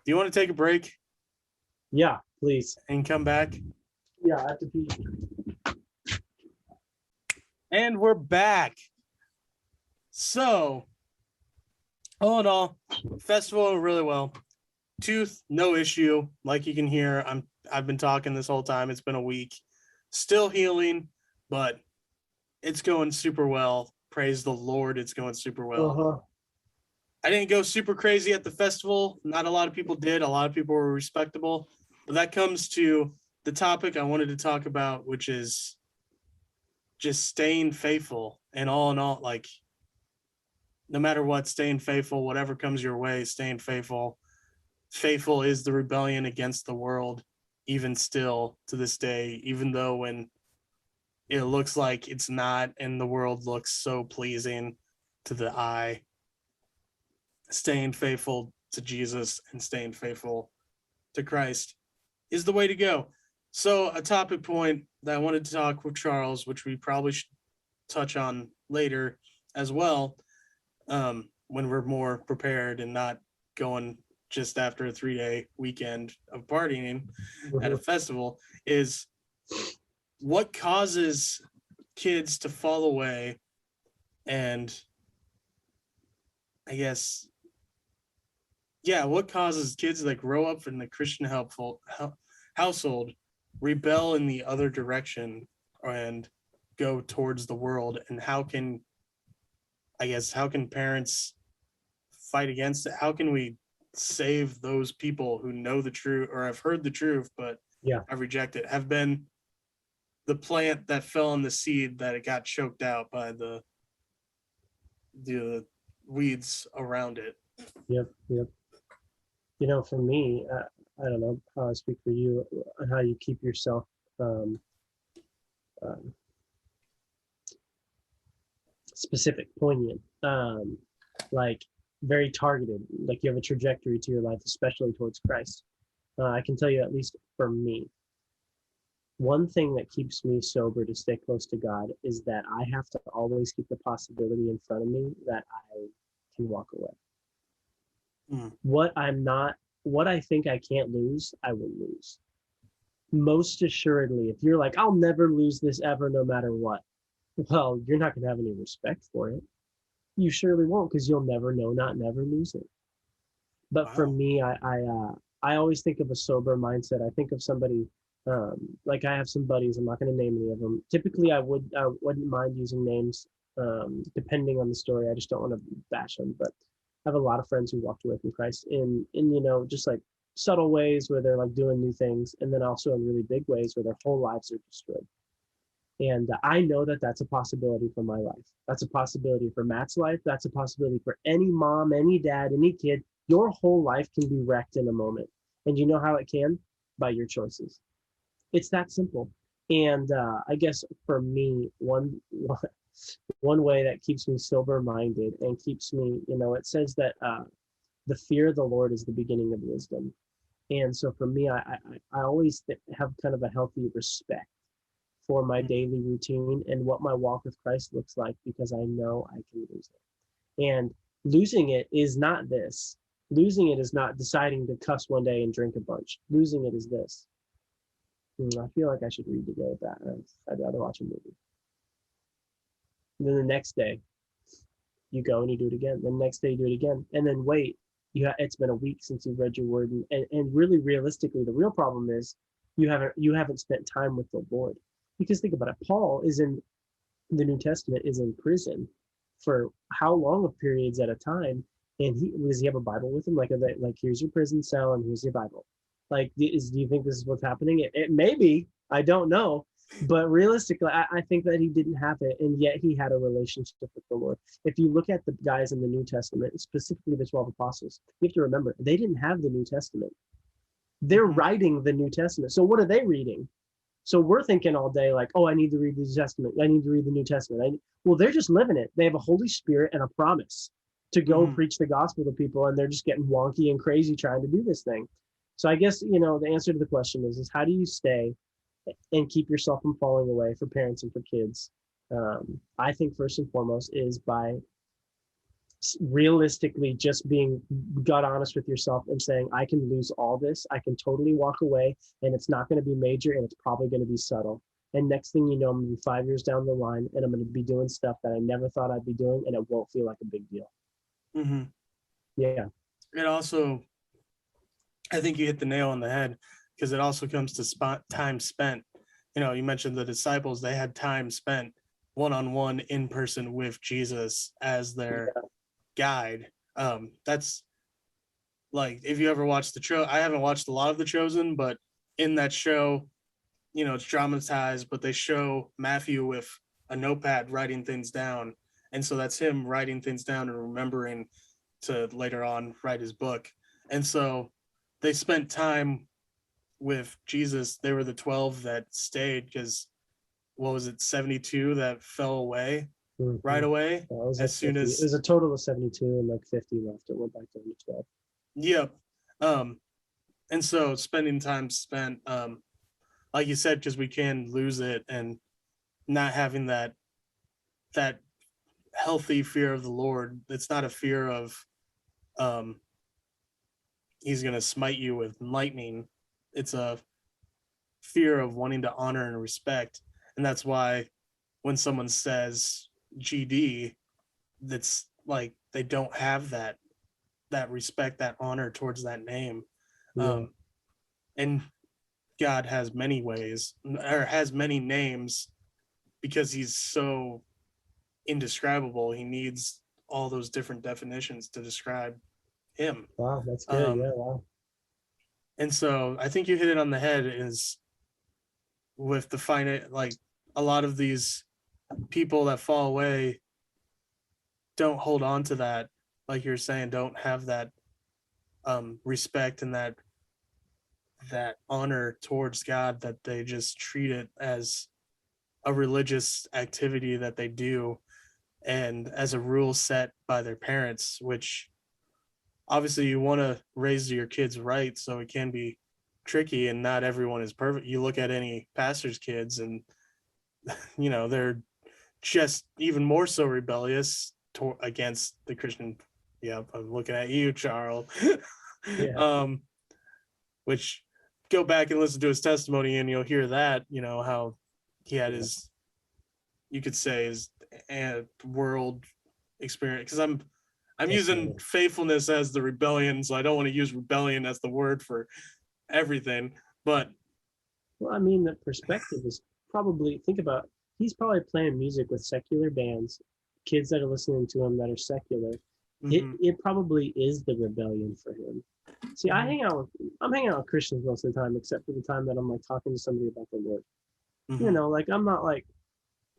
you want to take a break? Yeah, please. And come back? Yeah, I have to pee. And we're back. So, all in all, festival went really well. Tooth, no issue. Like you can hear, I've been talking this whole time. It's been a week. Still healing, but it's going super well. Praise the Lord, it's going super well. Uh-huh. I didn't go super crazy at the festival. Not a lot of people did. A lot of people were respectable. But that comes to the topic I wanted to talk about, which is just staying faithful. And all in all, like, no matter what, staying faithful, whatever comes your way, staying faithful. Faithful is the rebellion against the world, even still to this day, even though when it looks like it's not and the world looks so pleasing to the eye, staying faithful to Jesus and staying faithful to Christ is the way to go. So a topic point that I wanted to talk with Charles, which we probably should touch on later as well, when we're more prepared and not going just after a 3-day weekend of partying at a festival, is what causes kids to fall away, and I guess, yeah, what causes kids that grow up in the Christian household rebel in the other direction and go towards the world, and how can parents fight against it? How can we save those people who know the truth or have heard the truth but have rejected, have been the plant that fell on the seed that it got choked out by the weeds around it? Yep. You know, for me, I don't know how I speak for you, how you keep yourself specific, poignant, like very targeted, like you have a trajectory to your life, especially towards Christ. I can tell you, at least for me, one thing that keeps me sober to stay close to God is that I have to always keep the possibility in front of me that I can walk away. What I think I can't lose, I will lose. Most assuredly, if you're like, I'll never lose this ever, no matter what, well, you're not going to have any respect for it. You surely won't, because you'll never know, not never lose it. But for me, I always think of a sober mindset. I think of somebody, like I have some buddies, I'm not going to name any of them. Typically, I wouldn't mind using names, depending on the story. I just don't want to bash them. But I have a lot of friends who walked away from Christ in just like subtle ways where they're like doing new things, and then also in really big ways where their whole lives are destroyed. And I know that that's a possibility for my life. That's a possibility for Matt's life. That's a possibility for any mom, any dad, any kid. Your whole life can be wrecked in a moment. And you know how it can? By your choices. It's that simple. And I guess for me, one way that keeps me sober-minded and keeps me, it says that the fear of the Lord is the beginning of wisdom. And so for me, I always have kind of a healthy respect for my daily routine and what my walk with Christ looks like, because I know I can lose it. And losing it is not this. Losing it is not deciding to cuss one day and drink a bunch. Losing it is this. I feel like I should read today with that. I'd rather watch a movie. And then the next day, you go and you do it again. The next day, you do it again. And then wait, it's been a week since you've read your word. And really, realistically, the real problem is you haven't spent time with the Lord. Because think about it, Paul is in the New Testament, is in prison for how long of periods at a time, and does he have a Bible with him? Like here's your prison cell and here's your Bible. Like, do you think this is what's happening? It may be, I don't know, but realistically, I think that he didn't have it, and yet he had a relationship with the Lord. If you look at the guys in the New Testament, specifically the 12 apostles, you have to remember they didn't have the New Testament. They're writing the New Testament. So what are they reading? So we're thinking all day like, oh, I need to read the New Testament. I need to read the New Testament. Well, they're just living it. They have a Holy Spirit and a promise to go preach the gospel to people, and they're just getting wonky and crazy trying to do this thing. So I guess, the answer to the question is how do you stay and keep yourself from falling away for parents and for kids? I think first and foremost is by realistically just being gut honest with yourself and saying, I can lose all this. I can totally walk away and it's not going to be major and it's probably going to be subtle. And next thing you know, I'm going to be 5 years down the line and I'm going to be doing stuff that I never thought I'd be doing and it won't feel like a big deal. Mm-hmm. Yeah. It also, I think you hit the nail on the head because it also comes to time spent. You mentioned the disciples, they had time spent one-on-one in person with Jesus as their guide. That's like, if you ever watched the show, I haven't watched a lot of The Chosen, but in that show, it's dramatized, but they show Matthew with a notepad writing things down. And so that's him writing things down and remembering to later on write his book. And so they spent time with Jesus. They were the 12 that stayed because, what was it, 72 that fell away right away? As soon as it was a total of 72 and like 50 left. It went back down to 12. Yep. And so spending time spent, like you said, because we can lose it, and not having that healthy fear of the Lord. It's not a fear of he's going to smite you with lightning. It's a fear of wanting to honor and respect. And that's why when someone says GD, that's like they don't have that respect, that honor towards that name. Yeah. And God has many ways, or has many names, because he's so indescribable. He needs all those different definitions to describe him. Wow, that's good. Yeah, wow. And so I think you hit it on the head, is with the finite, like a lot of these people that fall away don't hold on to that, like you're saying, don't have that respect and that honor towards God, that they just treat it as a religious activity that they do and as a rule set by their parents, which obviously you want to raise your kids right, so it can be tricky and not everyone is perfect. You look at any pastor's kids and they're just even more so rebellious against the Christian. Yeah, I'm looking at you, Charles. Yeah. Which, go back and listen to his testimony and you'll hear that, how he had his, you could say, his world experience. Because I'm using faithfulness as the rebellion, so I don't want to use rebellion as the word for everything. But well, I mean, the perspective is probably, think about, he's probably playing music with secular bands, kids that are listening to him that are secular. Mm-hmm. It probably is the rebellion for him. See, I'm hanging out with Christians most of the time, except for the time that I'm like talking to somebody about the Lord. Mm-hmm. Like I'm not like,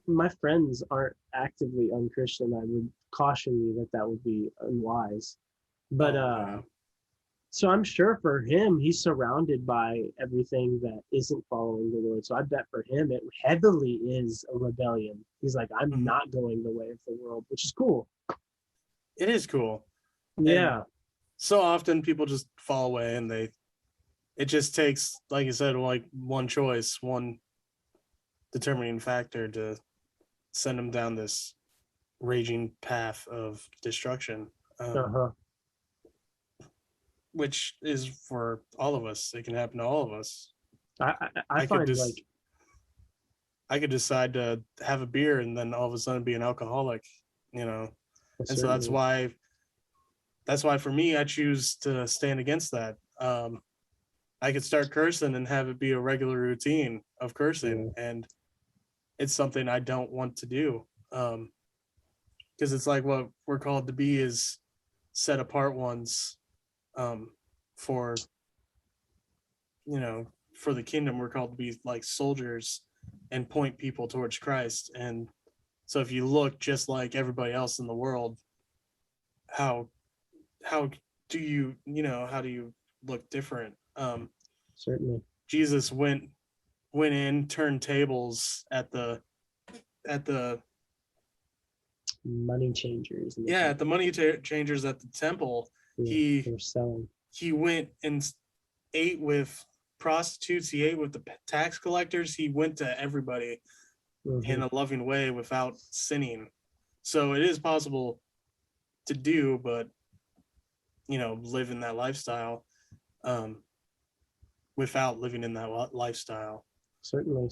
my friends aren't actively unchristian. I would caution you that would be unwise. But so I'm sure for him, he's surrounded by everything that isn't following the Lord. So I bet for him, it heavily is a rebellion. He's like, I'm not going the way of the world, which is cool. It is cool. Yeah. And so often people just fall away, and it just takes, like you said, like one choice, one determining factor to send them down this raging path of destruction. Which is for all of us. It can happen to all of us. I find like I could decide to have a beer and then all of a sudden be an alcoholic, and so that's why for me, I choose to stand against that. I could start cursing and have it be a regular routine of cursing, and it's something I don't want to do, because it's like what we're called to be is set apart ones. For for the kingdom, we're called to be like soldiers and point people towards Christ. And so if you look just like everybody else in the world, how do you how do you look different? Certainly Jesus went in, turned tables at the money changers. At the money changers at the temple. He went ate with prostitutes, he ate with the tax collectors, he went to everybody in a loving way without sinning. So it is possible to do, but live in that lifestyle without living in that lifestyle. Certainly.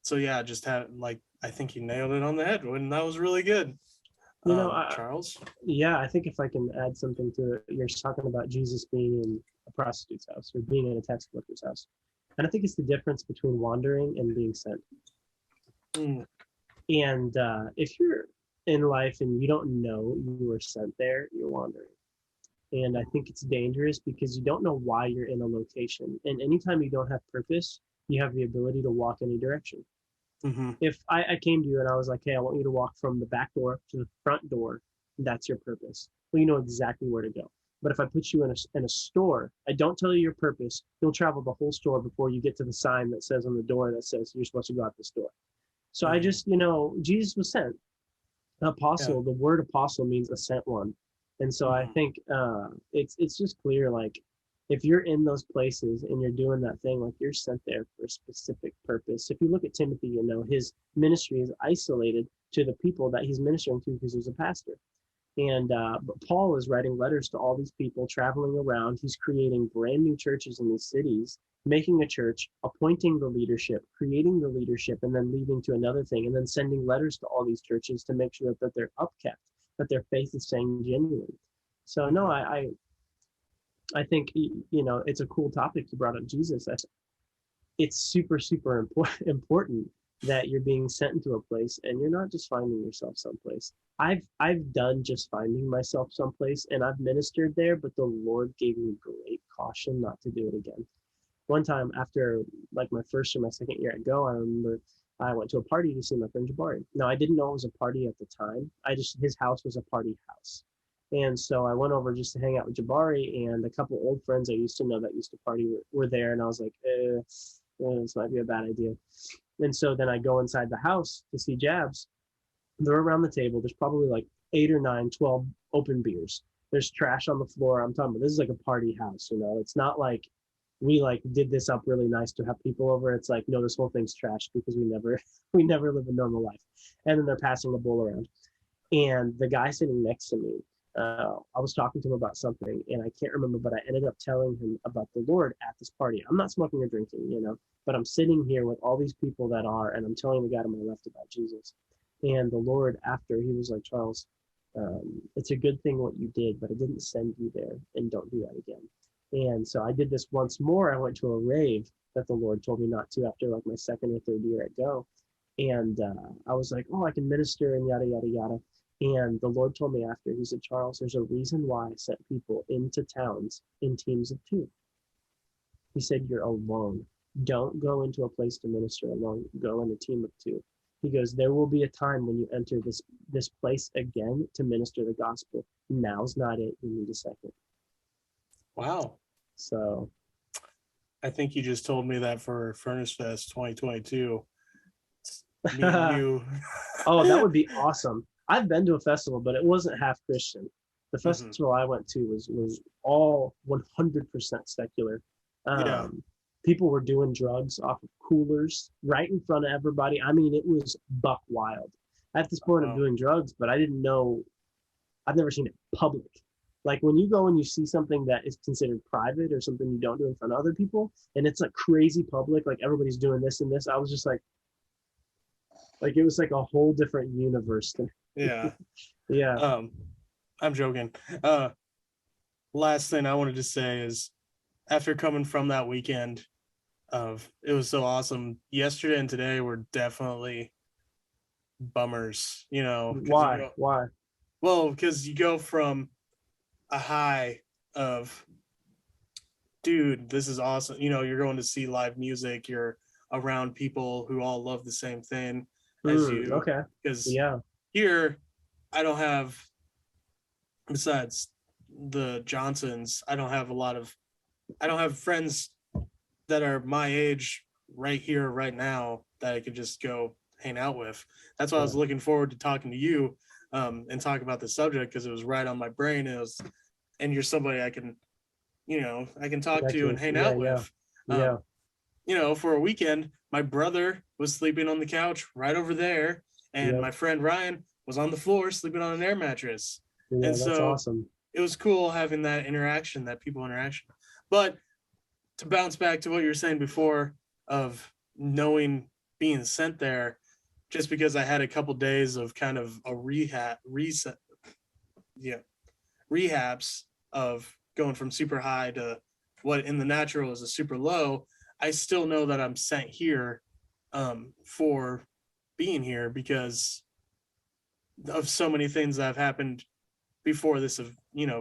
So yeah, just have I think you nailed it on the head, and that was really good. Charles. Yeah, I think if I can add something to it, you're talking about Jesus being in a prostitute's house or being in a tax collector's house, and I think it's the difference between wandering and being sent. And if you're in life and you don't know you were sent there, you're wandering. And I think it's dangerous because you don't know why you're in a location. And anytime you don't have purpose, you have the ability to walk any direction. If I came to you and I was like, hey, I want you to walk from the back door to the front door, that's your purpose. Well, you know exactly where to go. But if I put you in a store, I don't tell you your purpose, you'll travel the whole store before you get to the sign that says on the door that says you're supposed to go out this door. So I just, Jesus was sent. Apostle, the word apostle means a sent one. And so I think it's just clear, like, if you're in those places and you're doing that thing, like, you're sent there for a specific purpose. If you look at Timothy, his ministry is isolated to the people that he's ministering to because he's a pastor. And but Paul is writing letters to all these people, traveling around. He's creating brand new churches in these cities, making a church, appointing the leadership, creating the leadership, and then leading to another thing, and then sending letters to all these churches to make sure that they're upkept, that their faith is staying genuine. So no, I think it's a cool topic you brought up, Jesus. It's super, super important that you're being sent into a place and you're not just finding yourself someplace. I've done just finding myself someplace and I've ministered there, but the Lord gave me great caution not to do it again. One time after like my first or my second year at Go, I remember I went to a party to see my friend Jabari. Now, I didn't know it was a party at the time. His house was a party house. And so I went over just to hang out with Jabari, and a couple old friends I used to know that used to party were there. And I was like, this might be a bad idea. And so then I go inside the house to see Jabs. They're around the table. There's probably like 8 or 9, 12 open beers. There's trash on the floor. I'm talking about, this is like a party house, It's not like we like did this up really nice to have people over. It's like, no, this whole thing's trash because we never live a normal life. And then they're passing a bowl around. And the guy sitting next to me, I was talking to him about something, and I can't remember, but I ended up telling him about the Lord at this party. I'm not smoking or drinking, but I'm sitting here with all these people that are, and I'm telling the guy to my left about Jesus. And the Lord, after, he was like, Charles, it's a good thing what you did, but I didn't send you there, and don't do that again. And so I did this once more. I went to a rave that the Lord told me not to after like my second or third year at Go. And I was like, I can minister and yada, yada, yada. And the Lord told me after, he said, Charles, there's a reason why I sent people into towns in teams of 2. He said, you're alone. Don't go into a place to minister alone. Go in a team of 2. He goes, there will be a time when you enter this place again to minister the gospel. Now's not it. You need a second. Wow. So I think you just told me that for Furnace Fest 2022. Oh, that would be awesome. I've been to a festival, but it wasn't half Christian. The festival I went to was all 100% secular. People were doing drugs off of coolers right in front of everybody. I mean, it was buck wild. At this point, I'm doing drugs, but I didn't know. I've never seen it public. Like when you go and you see something that is considered private or something you don't do in front of other people, and it's like crazy public, like everybody's doing this and this, I was just like it was like a whole different universe. Yeah. Yeah. I'm joking. Last thing I wanted to say is, after coming from that weekend it was so awesome, yesterday and today were definitely bummers, Why? Well, because you go from a high of, dude, this is awesome, you're going to see live music, you're around people who all love the same thing as you. Okay. Because here I don't have, besides the Johnsons, I don't have friends that are my age right here right now that I could just go hang out with. That's why I was looking forward to talking to you and talk about the subject, because it was right on my brain. And you're somebody I can I can talk to and hang out with. For a weekend, my brother was sleeping on the couch right over there, and my friend Ryan was on the floor sleeping on an air mattress. Yeah, and that's awesome. It was cool having that interaction, that people interaction. But to bounce back to what you were saying before of knowing being sent there, just because I had a couple days of kind of a rehabs of going from super high to what in the natural is a super low, I still know that I'm sent here for being here because of so many things that have happened before this,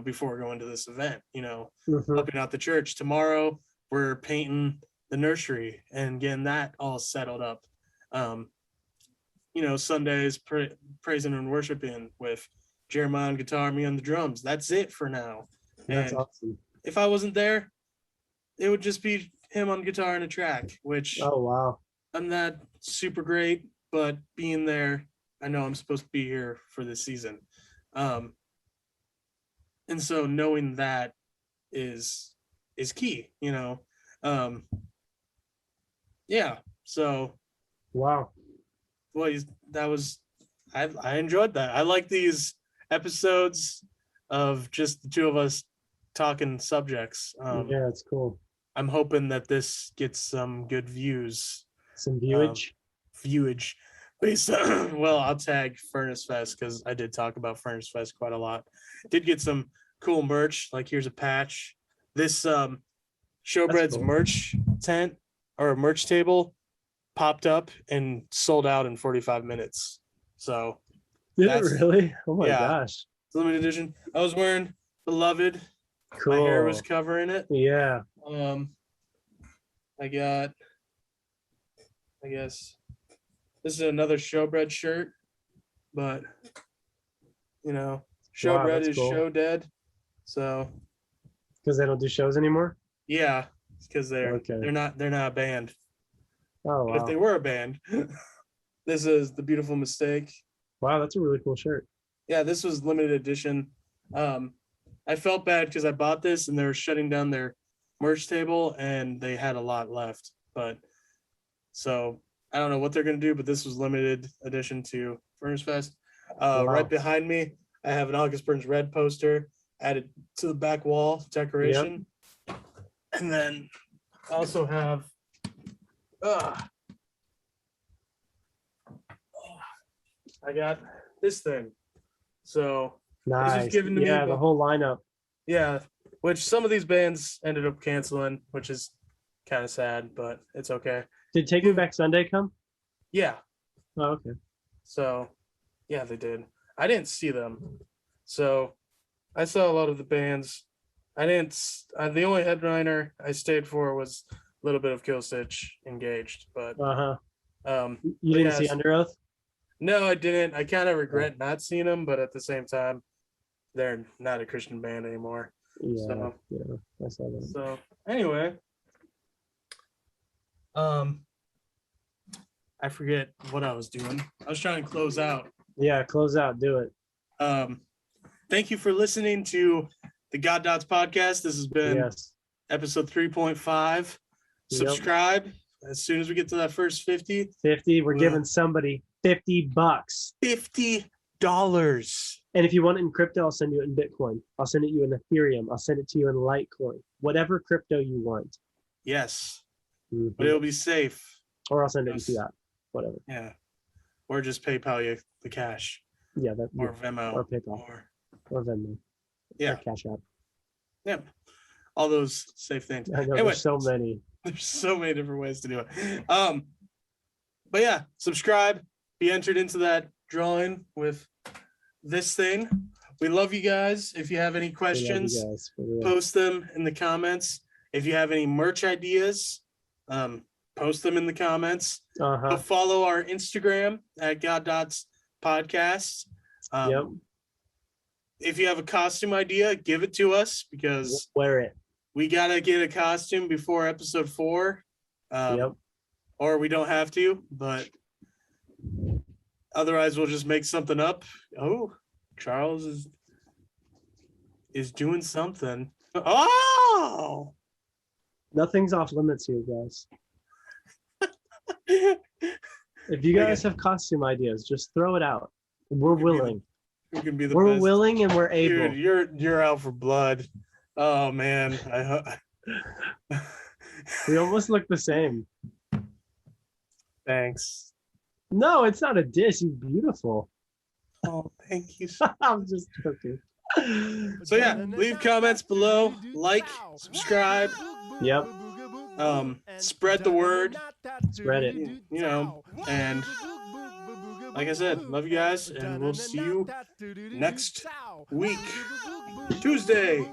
before going to this event, helping out the church. Tomorrow we're painting the nursery and getting that all settled up. Sundays praising and worshiping with Jeremiah on guitar, me on the drums. That's it for now. That's awesome. If I wasn't there, it would just be him on guitar and a track, which I'm not super great, but being there, I know I'm supposed to be here for this season. And so knowing that is key, so wow. Well, I enjoyed that. I like these episodes of just the two of us talking subjects. Yeah, it's cool. I'm hoping that this gets some good views. Some viewage. Based on, well, I'll tag Furnace Fest because I did talk about Furnace Fest quite a lot. Did get some cool merch. Like here's a patch. This Showbread's cool. Merch tent or merch table popped up and sold out in 45 minutes. So did it really? Oh my gosh. Limited edition. I was wearing Beloved. Cool. My hair was covering it. Yeah. I got, I guess this is another Showbread shirt, but Showbread is cool. Show dead. So because they don't do shows anymore? Yeah, because they're not a band. Oh, wow. But if they were a band, this is The Beautiful Mistake. Wow, that's a really cool shirt. Yeah, this was limited edition. I felt bad because I bought this and they were shutting down their merch table and they had a lot left. But so I don't know what they're going to do, but this was limited edition to Furnace Fest. Wow. Right behind me, I have an August Burns Red poster added to the back wall decoration. Yep. And then I also have I got this thing. So nice. This was given to me the whole lineup. Yeah, which some of these bands ended up canceling, which is kind of sad, but it's okay. Did Take Me Back Sunday come? Yeah. Oh, okay. So, yeah, they did. I didn't see them. So, I saw a lot of the bands. The only headliner I stayed for was a little bit of Killstitch Engaged, but you didn't see Underoath? No, I didn't. I kind of regret not seeing them, but at the same time, they're not a Christian band anymore. Yeah, I saw that. So anyway, I forget what I was doing. I was trying to close out. Yeah, close out. Do it. Thank you for listening to the God Dots podcast. This has been episode 3.5. Subscribe as soon as we get to that first 50. 50. We're giving somebody $50. $50. And if you want it in crypto, I'll send you it in Bitcoin. I'll send it you in Ethereum. I'll send it to you in Litecoin. Whatever crypto you want. Yes. Mm-hmm. But it'll be safe. Or I'll send it in fiat. Whatever. Yeah. Or just PayPal you the cash. Yeah. Or Venmo. Or PayPal. Or Venmo. Yeah. Or Cash App. Yeah. All those safe things. I know, there's so many. There's so many different ways to do it. But yeah, subscribe. Be entered into that drawing with this thing. We love you guys. If you have any questions, post them in the comments. If you have any merch ideas, post them in the comments. Follow our Instagram at God Podcast. If you have a costume idea, give it to us because wear it. We gotta get a costume before episode 4. Or we don't have to, but otherwise we'll just make something up. Oh, Charles is doing something. Oh, nothing's off limits here, guys. If you guys have costume ideas, just throw it out. We're willing. We can be the we're best. willing and we're able. Dude, you're out for blood. Oh man, we almost look the same. Thanks. No, it's not a dish. You're beautiful. Oh, thank you. I'm just joking. So yeah, leave comments below, like, subscribe. Yep. Spread the word. Spread it. You know, and like I said, love you guys, and we'll see you next week, Tuesday.